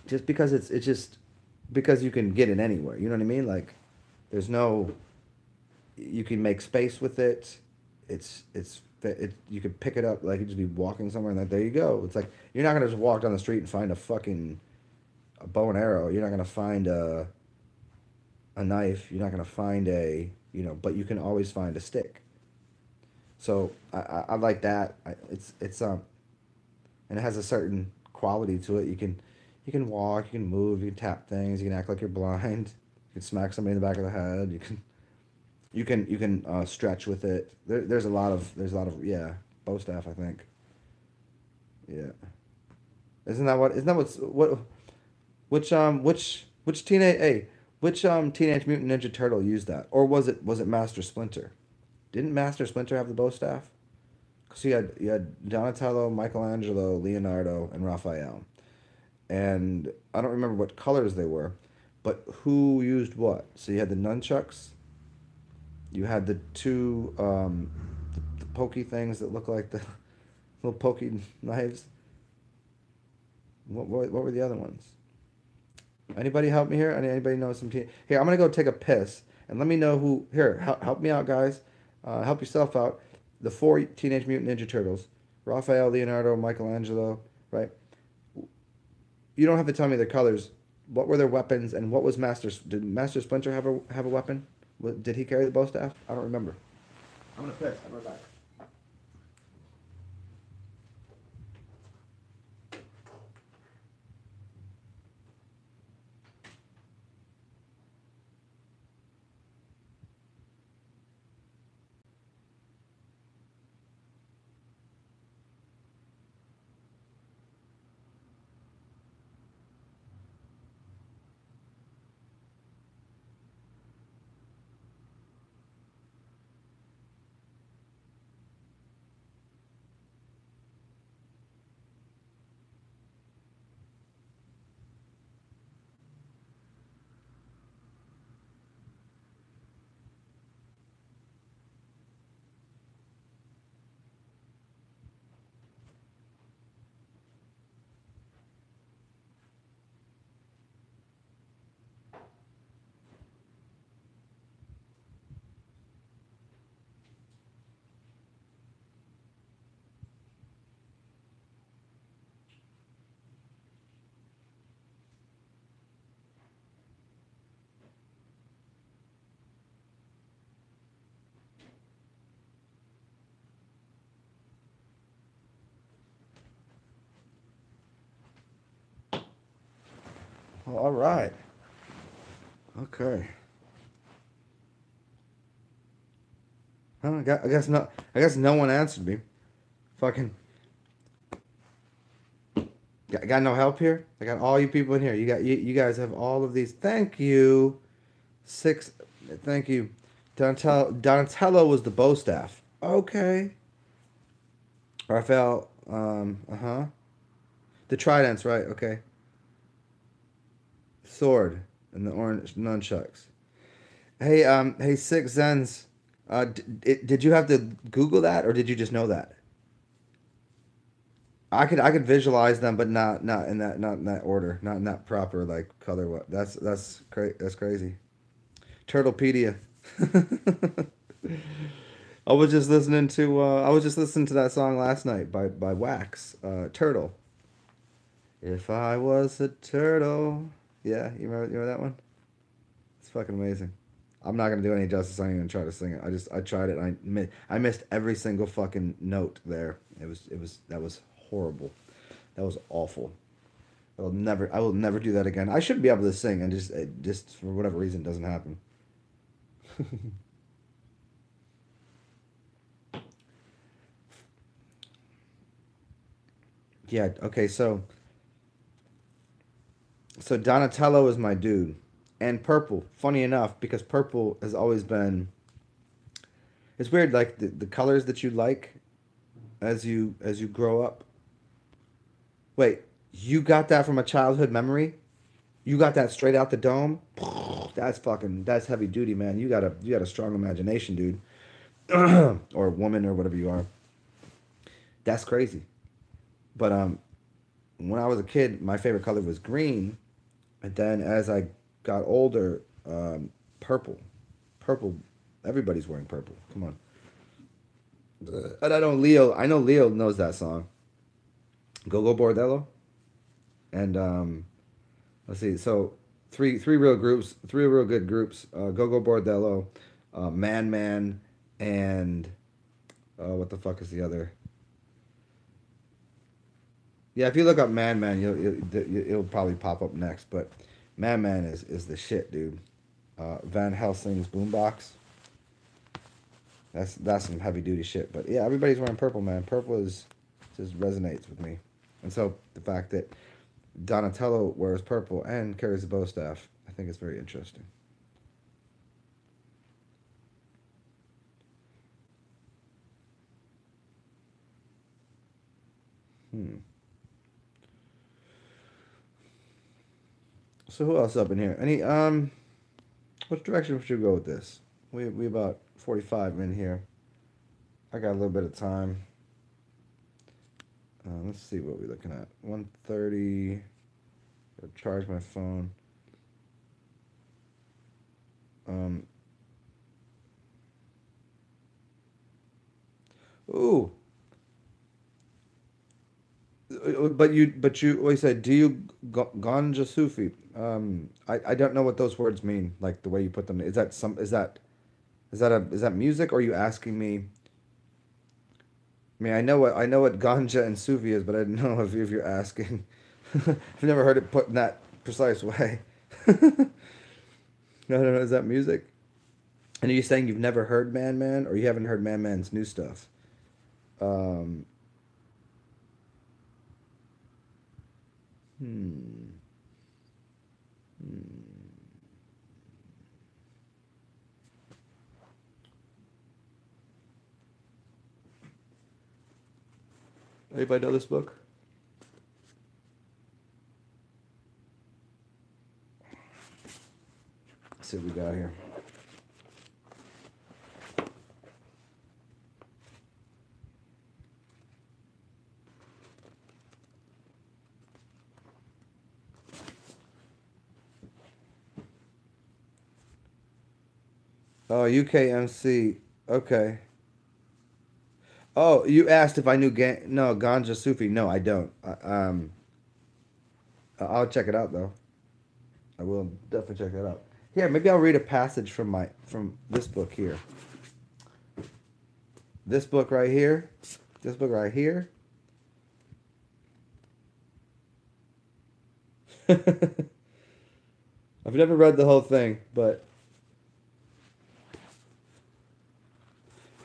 just because it's just because you can get it anywhere. You know what I mean? Like, there's no you can make space with it. You could pick it up like you just be walking somewhere and like there you go. It's like you're not gonna just walk down the street and find a bow and arrow. You're not gonna find a knife. You're not gonna find but you can always find a stick. So I like that. And it has a certain quality to it. You can walk, you can move, you can tap things, you can act like you're blind, you can smack somebody in the back of the head, you can stretch with it. There's a lot of yeah, bow staff, I think. Yeah. Isn't that what which teenage hey, which Teenage Mutant Ninja Turtle used that? Or was it Master Splinter? Didn't Master Splinter have the bow staff? Because you had Donatello, Michelangelo, Leonardo, and Raphael. And I don't remember what colors they were, but who used what? So you had the nunchucks, you had the two the pokey things that look like the little pokey knives. What were the other ones? Anybody help me here? Anybody know some here? I'm gonna go take a piss and let me know who here. Help me out, guys. Help yourself out. The four Teenage Mutant Ninja Turtles: Raphael, Leonardo, Michelangelo. Right? You don't have to tell me their colors. What were their weapons and what was Did Master Splinter have a weapon? Did he carry the bow staff? I don't remember. I'm gonna piss. I'm right back. All right. Okay. Huh, I guess no one answered me. Fucking. Got no help here. I got all you people in here. You guys have all of these. Thank you. Six. Thank you. Donatello was the bow staff. Okay. Raphael. Uh-huh. The tridents, right? Okay. Sword and the orange nunchucks. Hey, Six Zens. Did you have to Google that or did you just know that? I could visualize them, but not in that order, not in that proper like color. What? That's crazy. Turtlepedia. I was just listening to that song last night by Wax. Turtle. If I was a turtle. Yeah, you remember that one? It's fucking amazing. I'm not gonna do any justice. I ain't even try to sing it. I tried it. And I missed every single fucking note there. That was horrible. That was awful. I will never do that again. I should be able to sing, and just for whatever reason, it doesn't happen. Yeah. Okay. So Donatello is my dude, and purple. Funny enough, because purple has always been. It's weird, like the colors that you like as you grow up. Wait, you got that from a childhood memory? You got that straight out the dome? That's heavy duty, man. You got a strong imagination, dude. Or woman or whatever you are. That's crazy. But when I was a kid, my favorite color was green, and then as I got older, purple. Purple. Everybody's wearing purple. Come on. And I know Leo knows that song. Go Go Bordello. And let's see. So three real good groups. Go Go Bordello, Man Man, and what the fuck is the other? Yeah, if you look up Man Man, it'll probably pop up next. But Man Man is the shit, dude. Van Helsing's Boombox. That's some heavy duty shit. But yeah, everybody's wearing purple, man. Purple is just resonates with me. And so the fact that Donatello wears purple and carries a bow staff, I think is very interesting. Hmm. So who else up in here? Which direction should we go with this? We about 45 in here. I got a little bit of time. Let's see what we're looking at. 1:30. Gotta charge my phone. Um. Ooh. What you said, do you ganja Sufi? I don't know what those words mean, like the way you put them. Is that music, or are you asking me? I mean, I know what ganja and Sufi is, but I didn't know if you're asking. I've never heard it put in that precise way. No. Is that music? And are you saying you've never heard Man Man, or you haven't heard Man Man's new stuff? Um, hmm. Anybody know this book? Let's see what we got here. Oh, UKMC. Okay. Oh, you asked if I knew no, Ganja Sufi. No, I don't. I'll check it out though. I will definitely check that out. Here, maybe I'll read a passage from this book here. This book right here. This book right here. I've never read the whole thing, but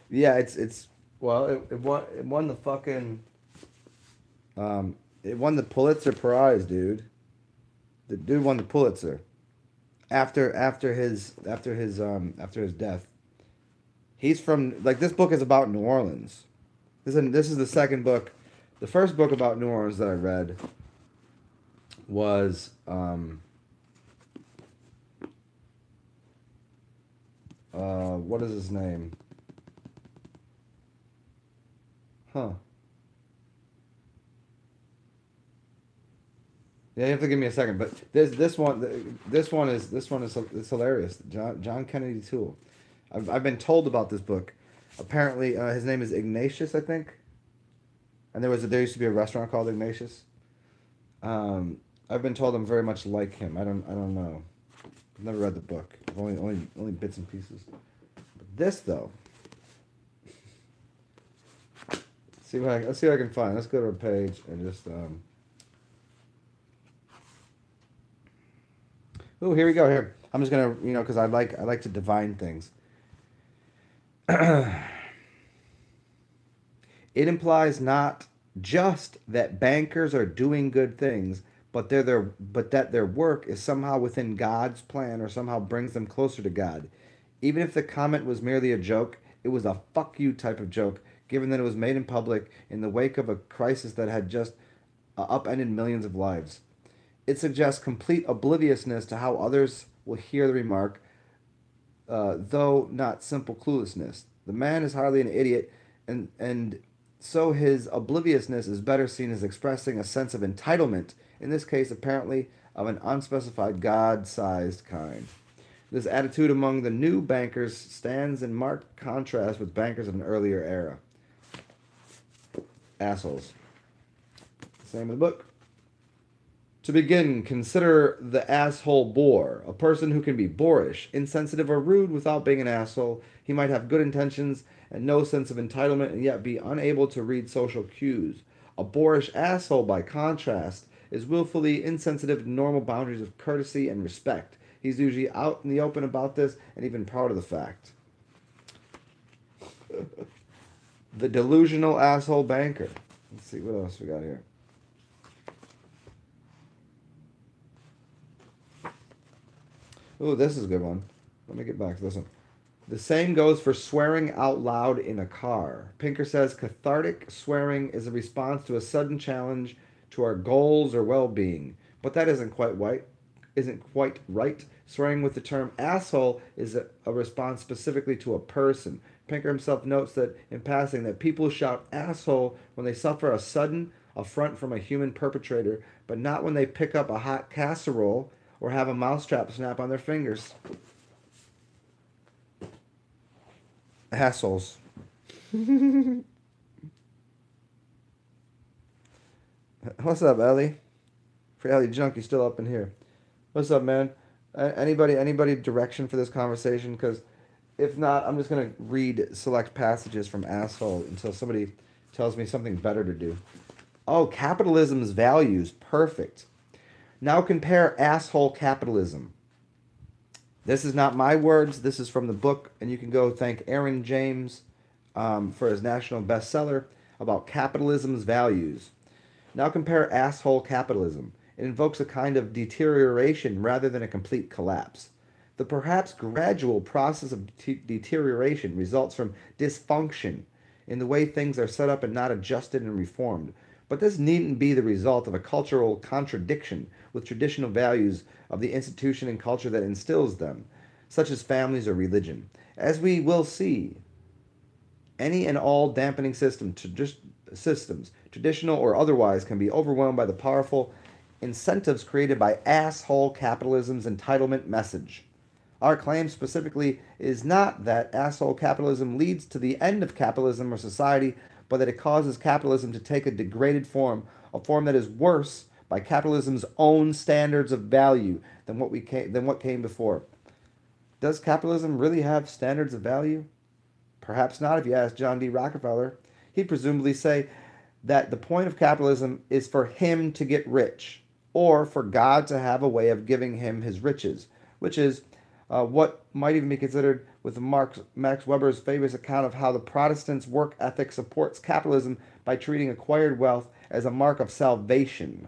yeah, it's well, it won the fucking it won the Pulitzer Prize, dude. The dude won the Pulitzer after his death. He's from like this book is about New Orleans. This is the second book. The first book about New Orleans that I read was what is his name? Huh. Yeah, you have to give me a second, but this one is it's hilarious. John Kennedy Toole. I've been told about this book. Apparently, his name is Ignatius, I think. And there used to be a restaurant called Ignatius. I've been told I'm very much like him. I don't know. I've never read the book. I've only bits and pieces. But this though, let's see what I can find. Let's go to a page and just Oh, here we go. Here, I'm just gonna, because I like to divine things. It implies not just that bankers are doing good things, but that their work is somehow within God's plan or somehow brings them closer to God. Even if the comment was merely a joke, it was a fuck you type of joke, given that it was made in public in the wake of a crisis that had just upended millions of lives. It suggests complete obliviousness to how others will hear the remark, though not simple cluelessness. The man is hardly an idiot, and so his obliviousness is better seen as expressing a sense of entitlement, in this case apparently of an unspecified God-sized kind. This attitude among the new bankers stands in marked contrast with bankers of an earlier era. Assholes. Same in the book. To begin, consider the asshole bore, a person who can be boorish, insensitive, or rude without being an asshole. He might have good intentions and no sense of entitlement and yet be unable to read social cues. A boorish asshole, by contrast, is willfully insensitive to normal boundaries of courtesy and respect. He's usually out in the open about this and even proud of the fact. The delusional asshole banker. Let's see what else we got here. Oh, this is a good one. Let me get back to this one. The same goes for swearing out loud in a car. Pinker says cathartic swearing is a response to a sudden challenge to our goals or well-being. But that isn't quite right. Swearing with the term asshole is a response specifically to a person. Pinker himself notes that in passing that people shout asshole when they suffer a sudden affront from a human perpetrator, but not when they pick up a hot casserole or have a mousetrap snap on their fingers. Assholes. What's up, Ellie? For Ellie Junkie still up in here. What's up, man? Anybody direction for this conversation? Because if not, I'm just gonna read select passages from asshole until somebody tells me something better to do. Oh, capitalism's values. Perfect. Now compare asshole capitalism. This is not my words. This is from the book, and you can go thank Aaron James for his national bestseller about capitalism's values. Now compare asshole capitalism. It invokes a kind of deterioration rather than a complete collapse. The perhaps gradual process of deterioration results from dysfunction in the way things are set up and not adjusted and reformed. But this needn't be the result of a cultural contradiction with traditional values of the institution and culture that instills them, such as families or religion. As we will see, any and all dampening systems, traditional or otherwise, can be overwhelmed by the powerful incentives created by asshole capitalism's entitlement message. Our claim specifically is not that asshole capitalism leads to the end of capitalism or society, but that it causes capitalism to take a degraded form, a form that is worse by capitalism's own standards of value than what came before. Does capitalism really have standards of value? Perhaps not if you ask John D. Rockefeller. He'd presumably say that the point of capitalism is for him to get rich, or for God to have a way of giving him his riches, which is what might even be considered with Max Weber's famous account of how the Protestants' work ethic supports capitalism by treating acquired wealth as a mark of salvation.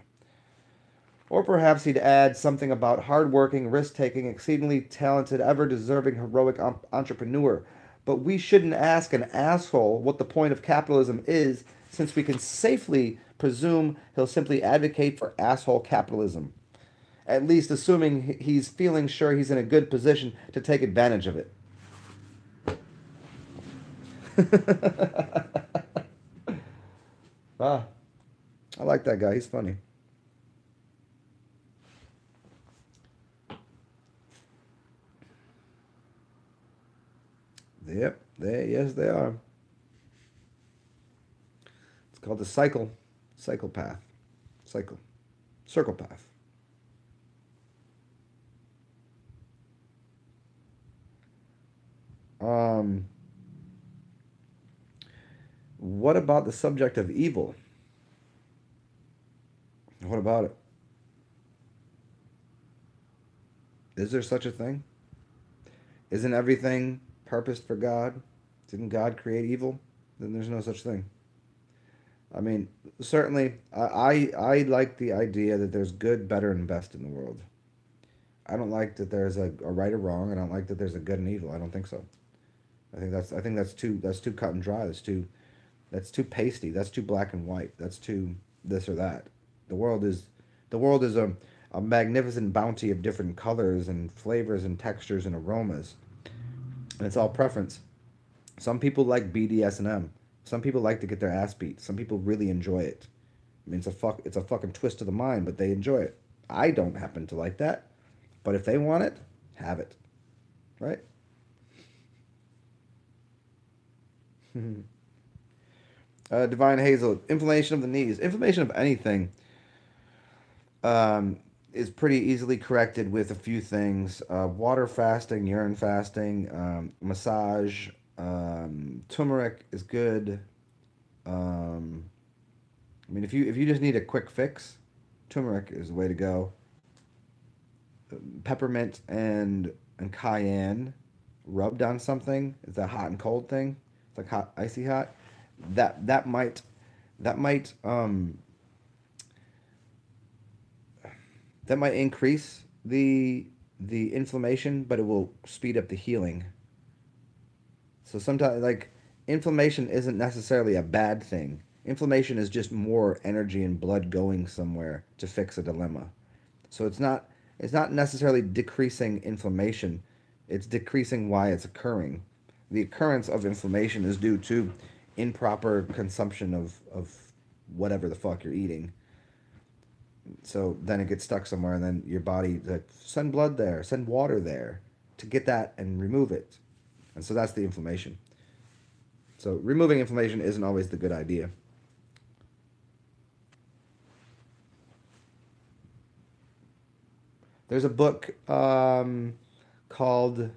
Or perhaps he'd add something about hard-working, risk-taking, exceedingly talented, ever-deserving, heroic entrepreneur. But we shouldn't ask an asshole what the point of capitalism is, since we can safely presume he'll simply advocate for asshole capitalism. At least assuming he's feeling sure he's in a good position to take advantage of it. Ah, I like that guy. He's funny. Yep, yes they are. It's called the cycle path. Cycle. Circle path. Um, what about the subject of evil? What about it? Is there such a thing? Isn't everything purposed for God? Didn't God create evil? Then there's no such thing. I mean, certainly, I like the idea that there's good, better, and best in the world. I don't like that there's a right or wrong. I don't like that there's a good and evil. I don't think so. I think that's too cut and dry. That's too pasty. That's too black and white. That's too this or that. The world is the world is a magnificent bounty of different colors and flavors and textures and aromas. And it's all preference. Some people like BDSM. Some people like to get their ass beat. Some people really enjoy it. I mean, it's a fucking twist of the mind, but they enjoy it. I don't happen to like that, but if they want it, have it, right? Divine Hazel, inflammation of the knees, inflammation of anything, um, is pretty easily corrected with a few things: water fasting, urine fasting, massage. Turmeric is good. Um, I mean, if you just need a quick fix, turmeric is the way to go. Peppermint and cayenne rubbed on something. It's a hot and cold thing. It's like hot, icy hot. That might that might increase the inflammation, but it will speed up the healing. So sometimes, like, inflammation isn't necessarily a bad thing. Inflammation is just more energy and blood going somewhere to fix a dilemma. So it's not necessarily decreasing inflammation. It's decreasing why it's occurring. The occurrence of inflammation is due to improper consumption of whatever the fuck you're eating. So then it gets stuck somewhere, and then your body like send blood there, send water there to get that and remove it. And so that's the inflammation. So removing inflammation isn't always the good idea. There's a book called,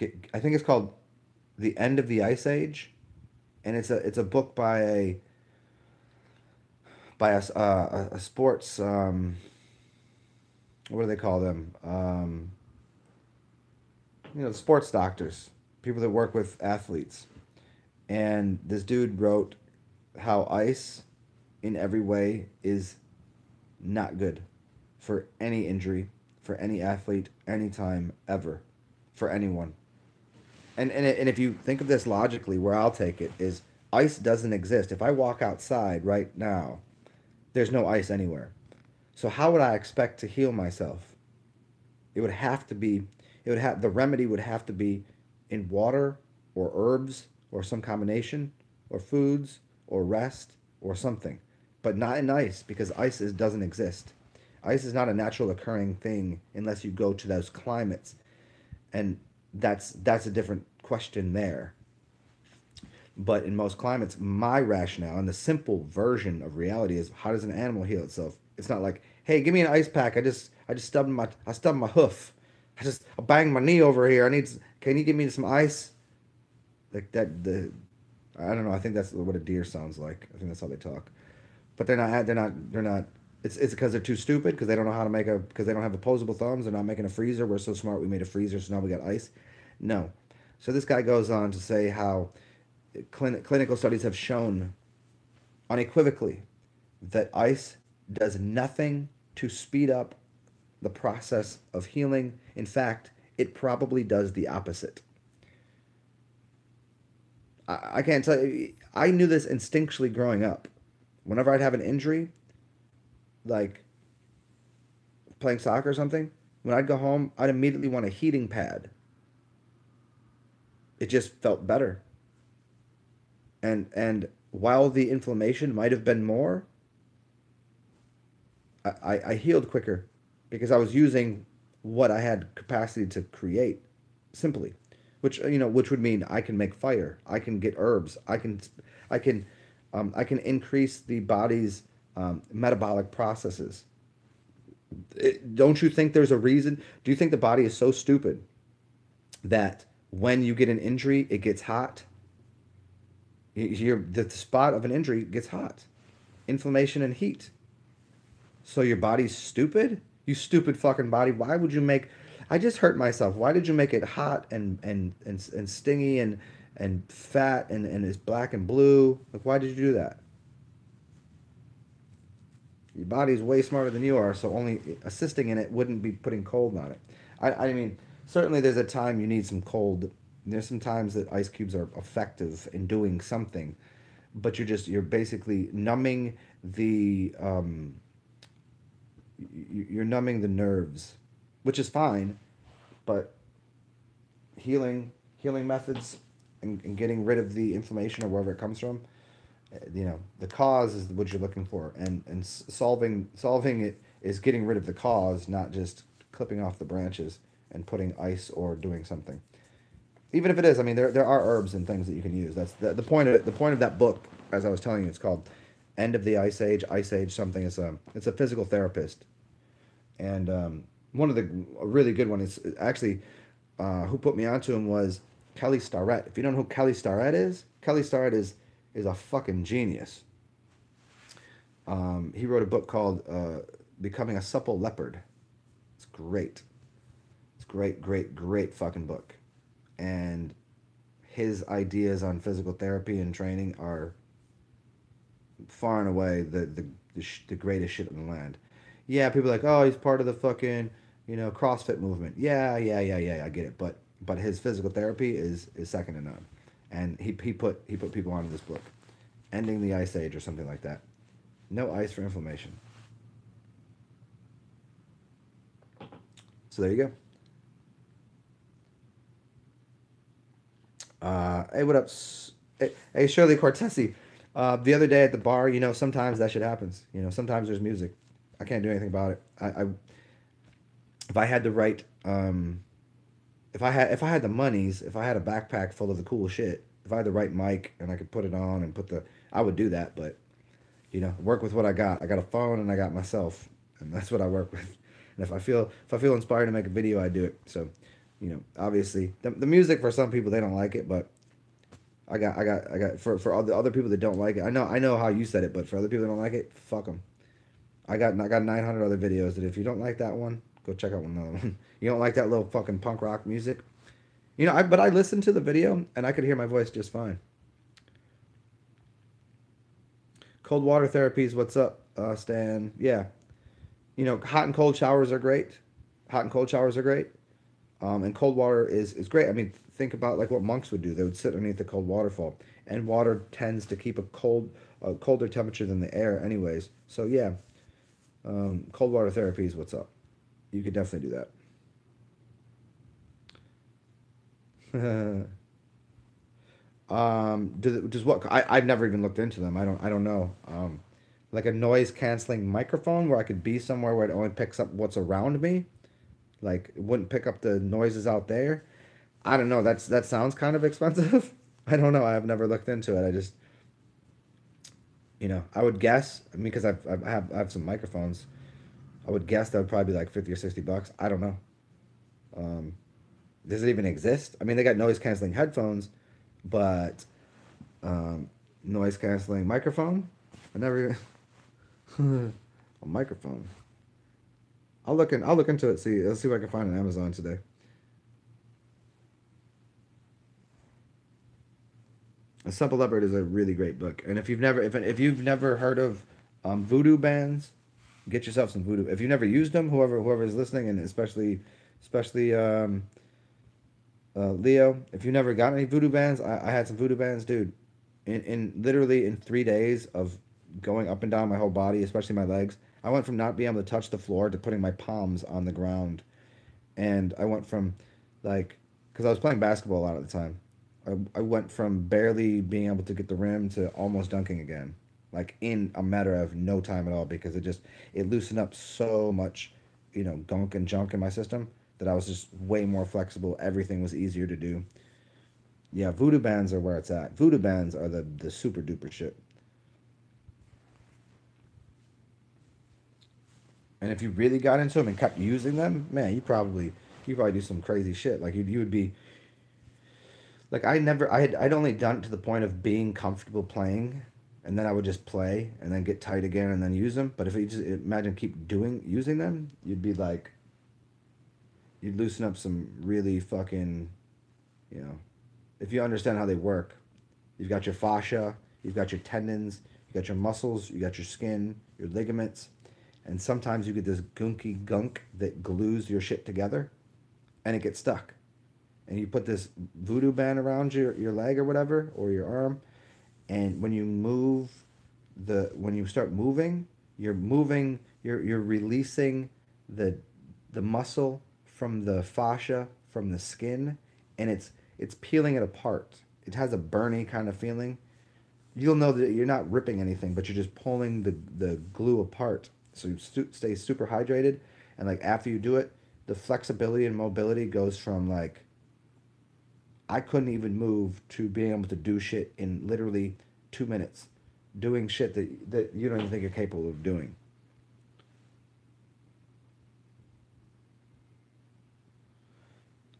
I think it's called The End of the Ice Age, and it's a book by a sports, what do they call them? Sports doctors, people that work with athletes. And this dude wrote how ice in every way is not good for any injury, for any athlete, anytime, ever, for anyone. And if you think of this logically, where I'll take it is ice doesn't exist. If I walk outside right now, there's no ice anywhere. So how would I expect to heal myself? It would have to be, the remedy would have to be in water or herbs or some combination or foods or rest or something, but not in ice because doesn't exist. Ice is not a natural occurring thing unless you go to those climates, and that's a different question there. But in most climates, my rationale and the simple version of reality is how does an animal heal itself? It's not like, hey, give me an ice pack. I just stubbed my hoof. I banged my knee over here. Can you give me some ice? Like that I don't know. I think that's what a deer sounds like. I think that's how they talk. But they're not. It's because they're too stupid because they don't know how to because they don't have opposable thumbs. They're not making a freezer. We're so smart. We made a freezer, so now we got ice. No. So this guy goes on to say how clinical studies have shown unequivocally that ice does nothing to speed up the process of healing. In fact, it probably does the opposite. I can't tell you. I knew this instinctually growing up. Whenever I'd have an injury, like playing soccer or something, when I'd go home, I'd immediately want a heating pad. It just felt better. And while the inflammation might have been more, I healed quicker because I was using what I had capacity to create simply, which would mean I can make fire, I can get herbs, I can I can increase the body's metabolic processes. Don't you think there's a reason? Do you think the body is so stupid that when you get an injury, it gets hot? The spot of an injury gets hot, inflammation and heat. So your body's stupid? You stupid fucking body. Why would you make? I just hurt myself. Why did you make it hot and stingy and fat and it's black and blue? Like, why did you do that? Your body's way smarter than you are, so only assisting in it wouldn't be putting cold on it. I mean, certainly there's a time you need some cold. There's some times that ice cubes are effective in doing something, but you're basically numbing the you're numbing the nerves, which is fine, but healing methods and getting rid of the inflammation or wherever it comes from, the cause is what you're looking for, and solving it is getting rid of the cause, not just clipping off the branches and putting ice or doing something. Even if it is, I mean, there are herbs and things that you can use. That's the point of it. The point of that book, as I was telling you, it's called End of the Ice Age something. It's a physical therapist, and one of the a really good one is actually who put me onto him was Kelly Starrett. If you don't know who Kelly Starrett is a fucking genius. He wrote a book called Becoming a Supple Leopard. It's great. It's great fucking book. And his ideas on physical therapy and training are far and away the greatest shit in the land. Yeah, people are like, oh, he's part of the fucking, CrossFit movement. Yeah, I get it. But his physical therapy is second to none. And he put people onto this book. Ending the Ice Age or something like that. No ice for inflammation. So there you go. Hey, what up? Hey, Shirley Cortesi. The other day at the bar, sometimes that shit happens. Sometimes there's music. I can't do anything about it. If I had the right, if I had the monies, if I had a backpack full of the cool shit, if I had the right mic and I could put it on and I would do that. But work with what I got. I got a phone and I got myself, and that's what I work with. And if I feel inspired to make a video, I do it. So, obviously the music, for some people they don't like it, but I got for other people that don't like it. I know how you said it, but for other people that don't like it, fuck them. I got 900 other videos that if you don't like that one, go check out another one. You don't like that little fucking punk rock music, but I listened to the video and I could hear my voice just fine. Cold water therapies, what's up, Stan? Yeah, hot and cold showers are great. Hot and cold showers are great. And cold water is great. I mean, think about like what monks would do. They would sit underneath the cold waterfall, and water tends to keep a colder temperature than the air, anyways. So yeah, cold water therapy is what's up. You could definitely do that. Does what I've never even looked into them. I don't know. Like a noise canceling microphone where I could be somewhere where it only picks up what's around me. Like it wouldn't pick up the noises out there. I don't know. That sounds kind of expensive. I don't know. I've never looked into it. I just, I would guess. I mean, because I have some microphones. I would guess that would probably be like $50 or $60. I don't know. Does it even exist? I mean, they got noise canceling headphones, but noise canceling microphone. I never a microphone. I'll look into it. Let's see what I can find on Amazon today. A Simple Leopard is a really great book, and if you've never heard of voodoo bands, get yourself some voodoo. If you've never used them, whoever is listening, and especially Leo, if you've never got any voodoo bands, I had some voodoo bands, dude. In literally in 3 days of going up and down my whole body, especially my legs, I went from not being able to touch the floor to putting my palms on the ground, and I went from because I was playing basketball a lot at the time. I went from barely being able to get the rim to almost dunking again, like in a matter of no time at all, because it loosened up so much, gunk and junk in my system that I was just way more flexible. Everything was easier to do. Yeah, voodoo bands are where it's at. Voodoo bands are the super duper shit. And if you really got into them and kept using them, man, you probably do some crazy shit. Like you would be like I'd only done it to the point of being comfortable playing, and then I would just play and then get tight again and then use them. But if you just imagine keep doing using them, you'd be like you'd loosen up some really fucking, you know, if you understand how they work. You've got your fascia, you've got your tendons, you got your muscles, you got your skin, your ligaments, and sometimes you get this gunky gunk that glues your shit together, and it gets stuck. And you put this voodoo band around your leg or whatever, or your arm, and when you move when you start moving, you're releasing the the muscle from the fascia, from the skin, and it's peeling it apart. It has a burny kind of feeling. You'll know that you're not ripping anything, but you're just pulling the glue apart. So you stay super hydrated, and like after you do it, the flexibility and mobility goes from like I couldn't even move to being able to do shit in literally 2 minutes, doing shit that you don't even think you're capable of doing.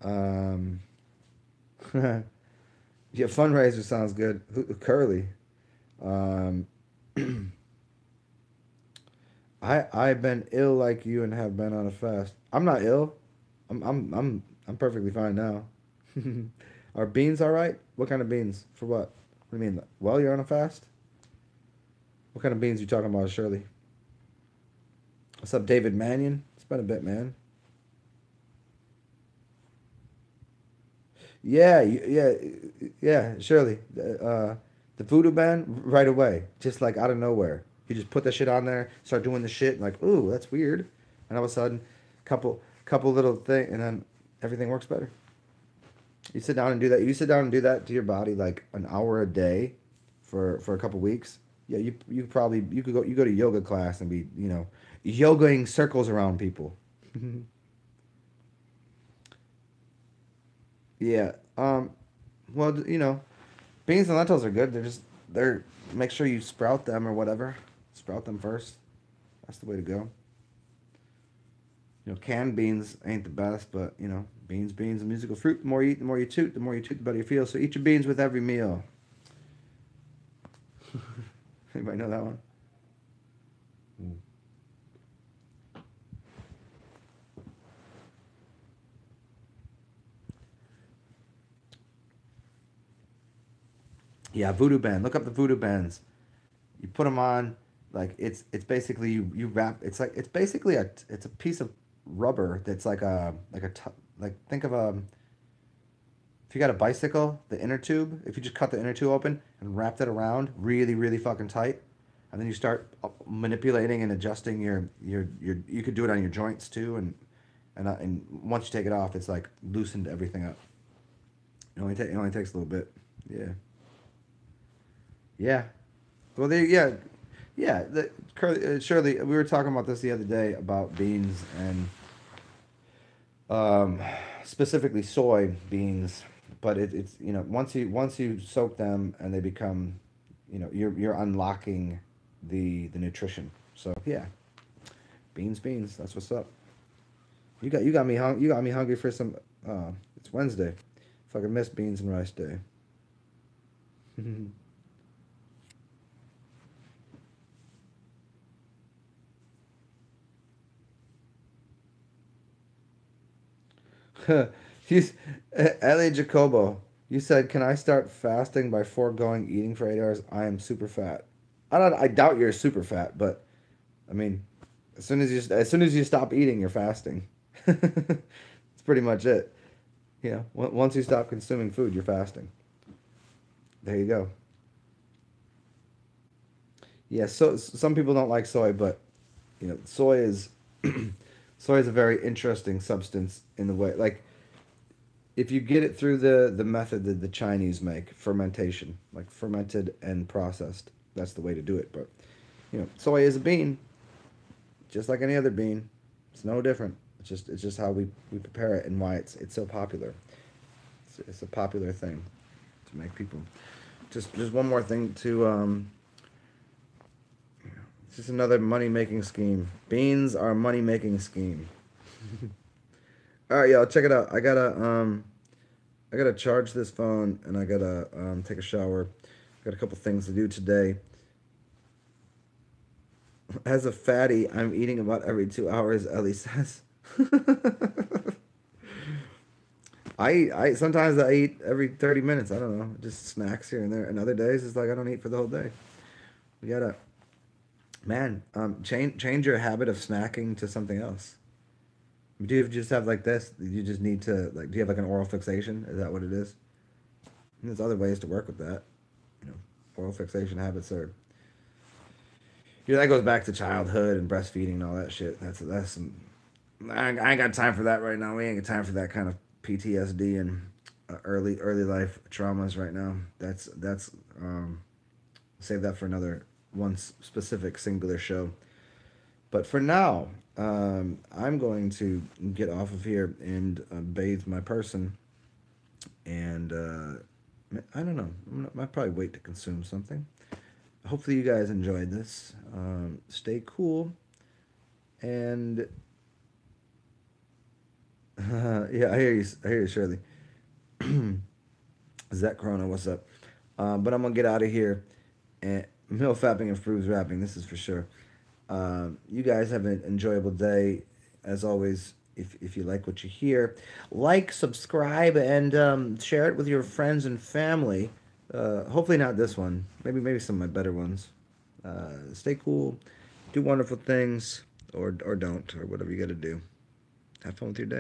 Um, yeah, fundraiser sounds good. Curly. Um, I've been ill like you and have been on a fast. I'm not ill. I'm perfectly fine now. Are beans all right? What kind of beans? For what? What do you mean? Well, you're on a fast. What kind of beans you talking about, Shirley? What's up, David Mannion? It's been a bit, man. Yeah, yeah, Shirley. The voodoo band right away, just like out of nowhere. You just put that shit on there, start doing the shit, and like, ooh, that's weird, and all of a sudden, couple little thing, and then everything works better. You sit down and do that. You sit down and do that to your body like an hour a day, for a couple weeks. Yeah, you probably you go to yoga class and be yogaing circles around people. Yeah. Well, beans and lentils are good. They're make sure you sprout them or whatever. Sprout them first. That's the way to go. Canned beans ain't the best, but beans, and musical fruit. The more you eat, the more you toot. The more you toot, the better you feel. So eat your beans with every meal. Anybody know that one? Mm. Yeah, voodoo band. Look up the voodoo bands. You put them on, like it's basically you wrap. It's basically it's a piece of rubber that's like think of a if you got a bicycle, the inner tube. If you just cut the inner tube open and wrap that around really really fucking tight, and then you start manipulating and adjusting your you could do it on your joints too, and once you take it off, it's like loosened everything up. It only takes a little bit. Yeah. Yeah. Well, yeah. Shirley, we were talking about this the other day about beans and um, specifically soy beans, but it's once you soak them and they become, you're unlocking the nutrition. So yeah, beans. That's what's up. You got me hungry for some. It's Wednesday. Fucking miss beans and rice day. He's Ellie Jacobo. You said, "Can I start fasting by foregoing eating for 8 hours? I am super fat." I doubt you're super fat, but I mean, as soon as you stop eating, you're fasting. It's pretty much it. Once you stop consuming food, you're fasting. There you go. Yeah. So some people don't like soy, but soy is soy is a very interesting substance in the way like if you get it through the method that the Chinese make, fermentation, like fermented and processed, that's the way to do it. But soy is a bean, just like any other bean. It's no different. It's just how we prepare it and why it's so popular. It's a popular thing to make people. Just one more thing to Just another money-making scheme. Beans are a money-making scheme. All right, y'all, check it out. I gotta charge this phone, and I gotta take a shower. Got a couple things to do today. As a fatty, I'm eating about every 2 hours, Ellie says. I sometimes I eat every 30 minutes. I don't know, just snacks here and there. And other days it's like I don't eat for the whole day. You gotta, man, change your habit of snacking to something else. Do you just have like this? You just need to like. Do you have like an oral fixation? Is that what it is? And there's other ways to work with that. You know, oral fixation habits are. Yeah, that goes back to childhood and breastfeeding and all that shit. That's some. I ain't got time for that right now. We ain't got time for that kind of PTSD and early life traumas right now. That's save that for another one specific singular show. But for now, I'm going to get off of here and bathe my person. And I don't know. I'll probably wait to consume something. Hopefully, you guys enjoyed this. Stay cool. And yeah, I hear you. I hear you, Shirley. Zach Corona, what's up? But I'm gonna get out of here. And Mill fapping improves rapping. This is for sure. You guys have an enjoyable day. As always, if you like what you hear, like, subscribe, and share it with your friends and family. Hopefully not this one. Maybe some of my better ones. Stay cool. Do wonderful things, or don't, or whatever you got to do. Have fun with your day.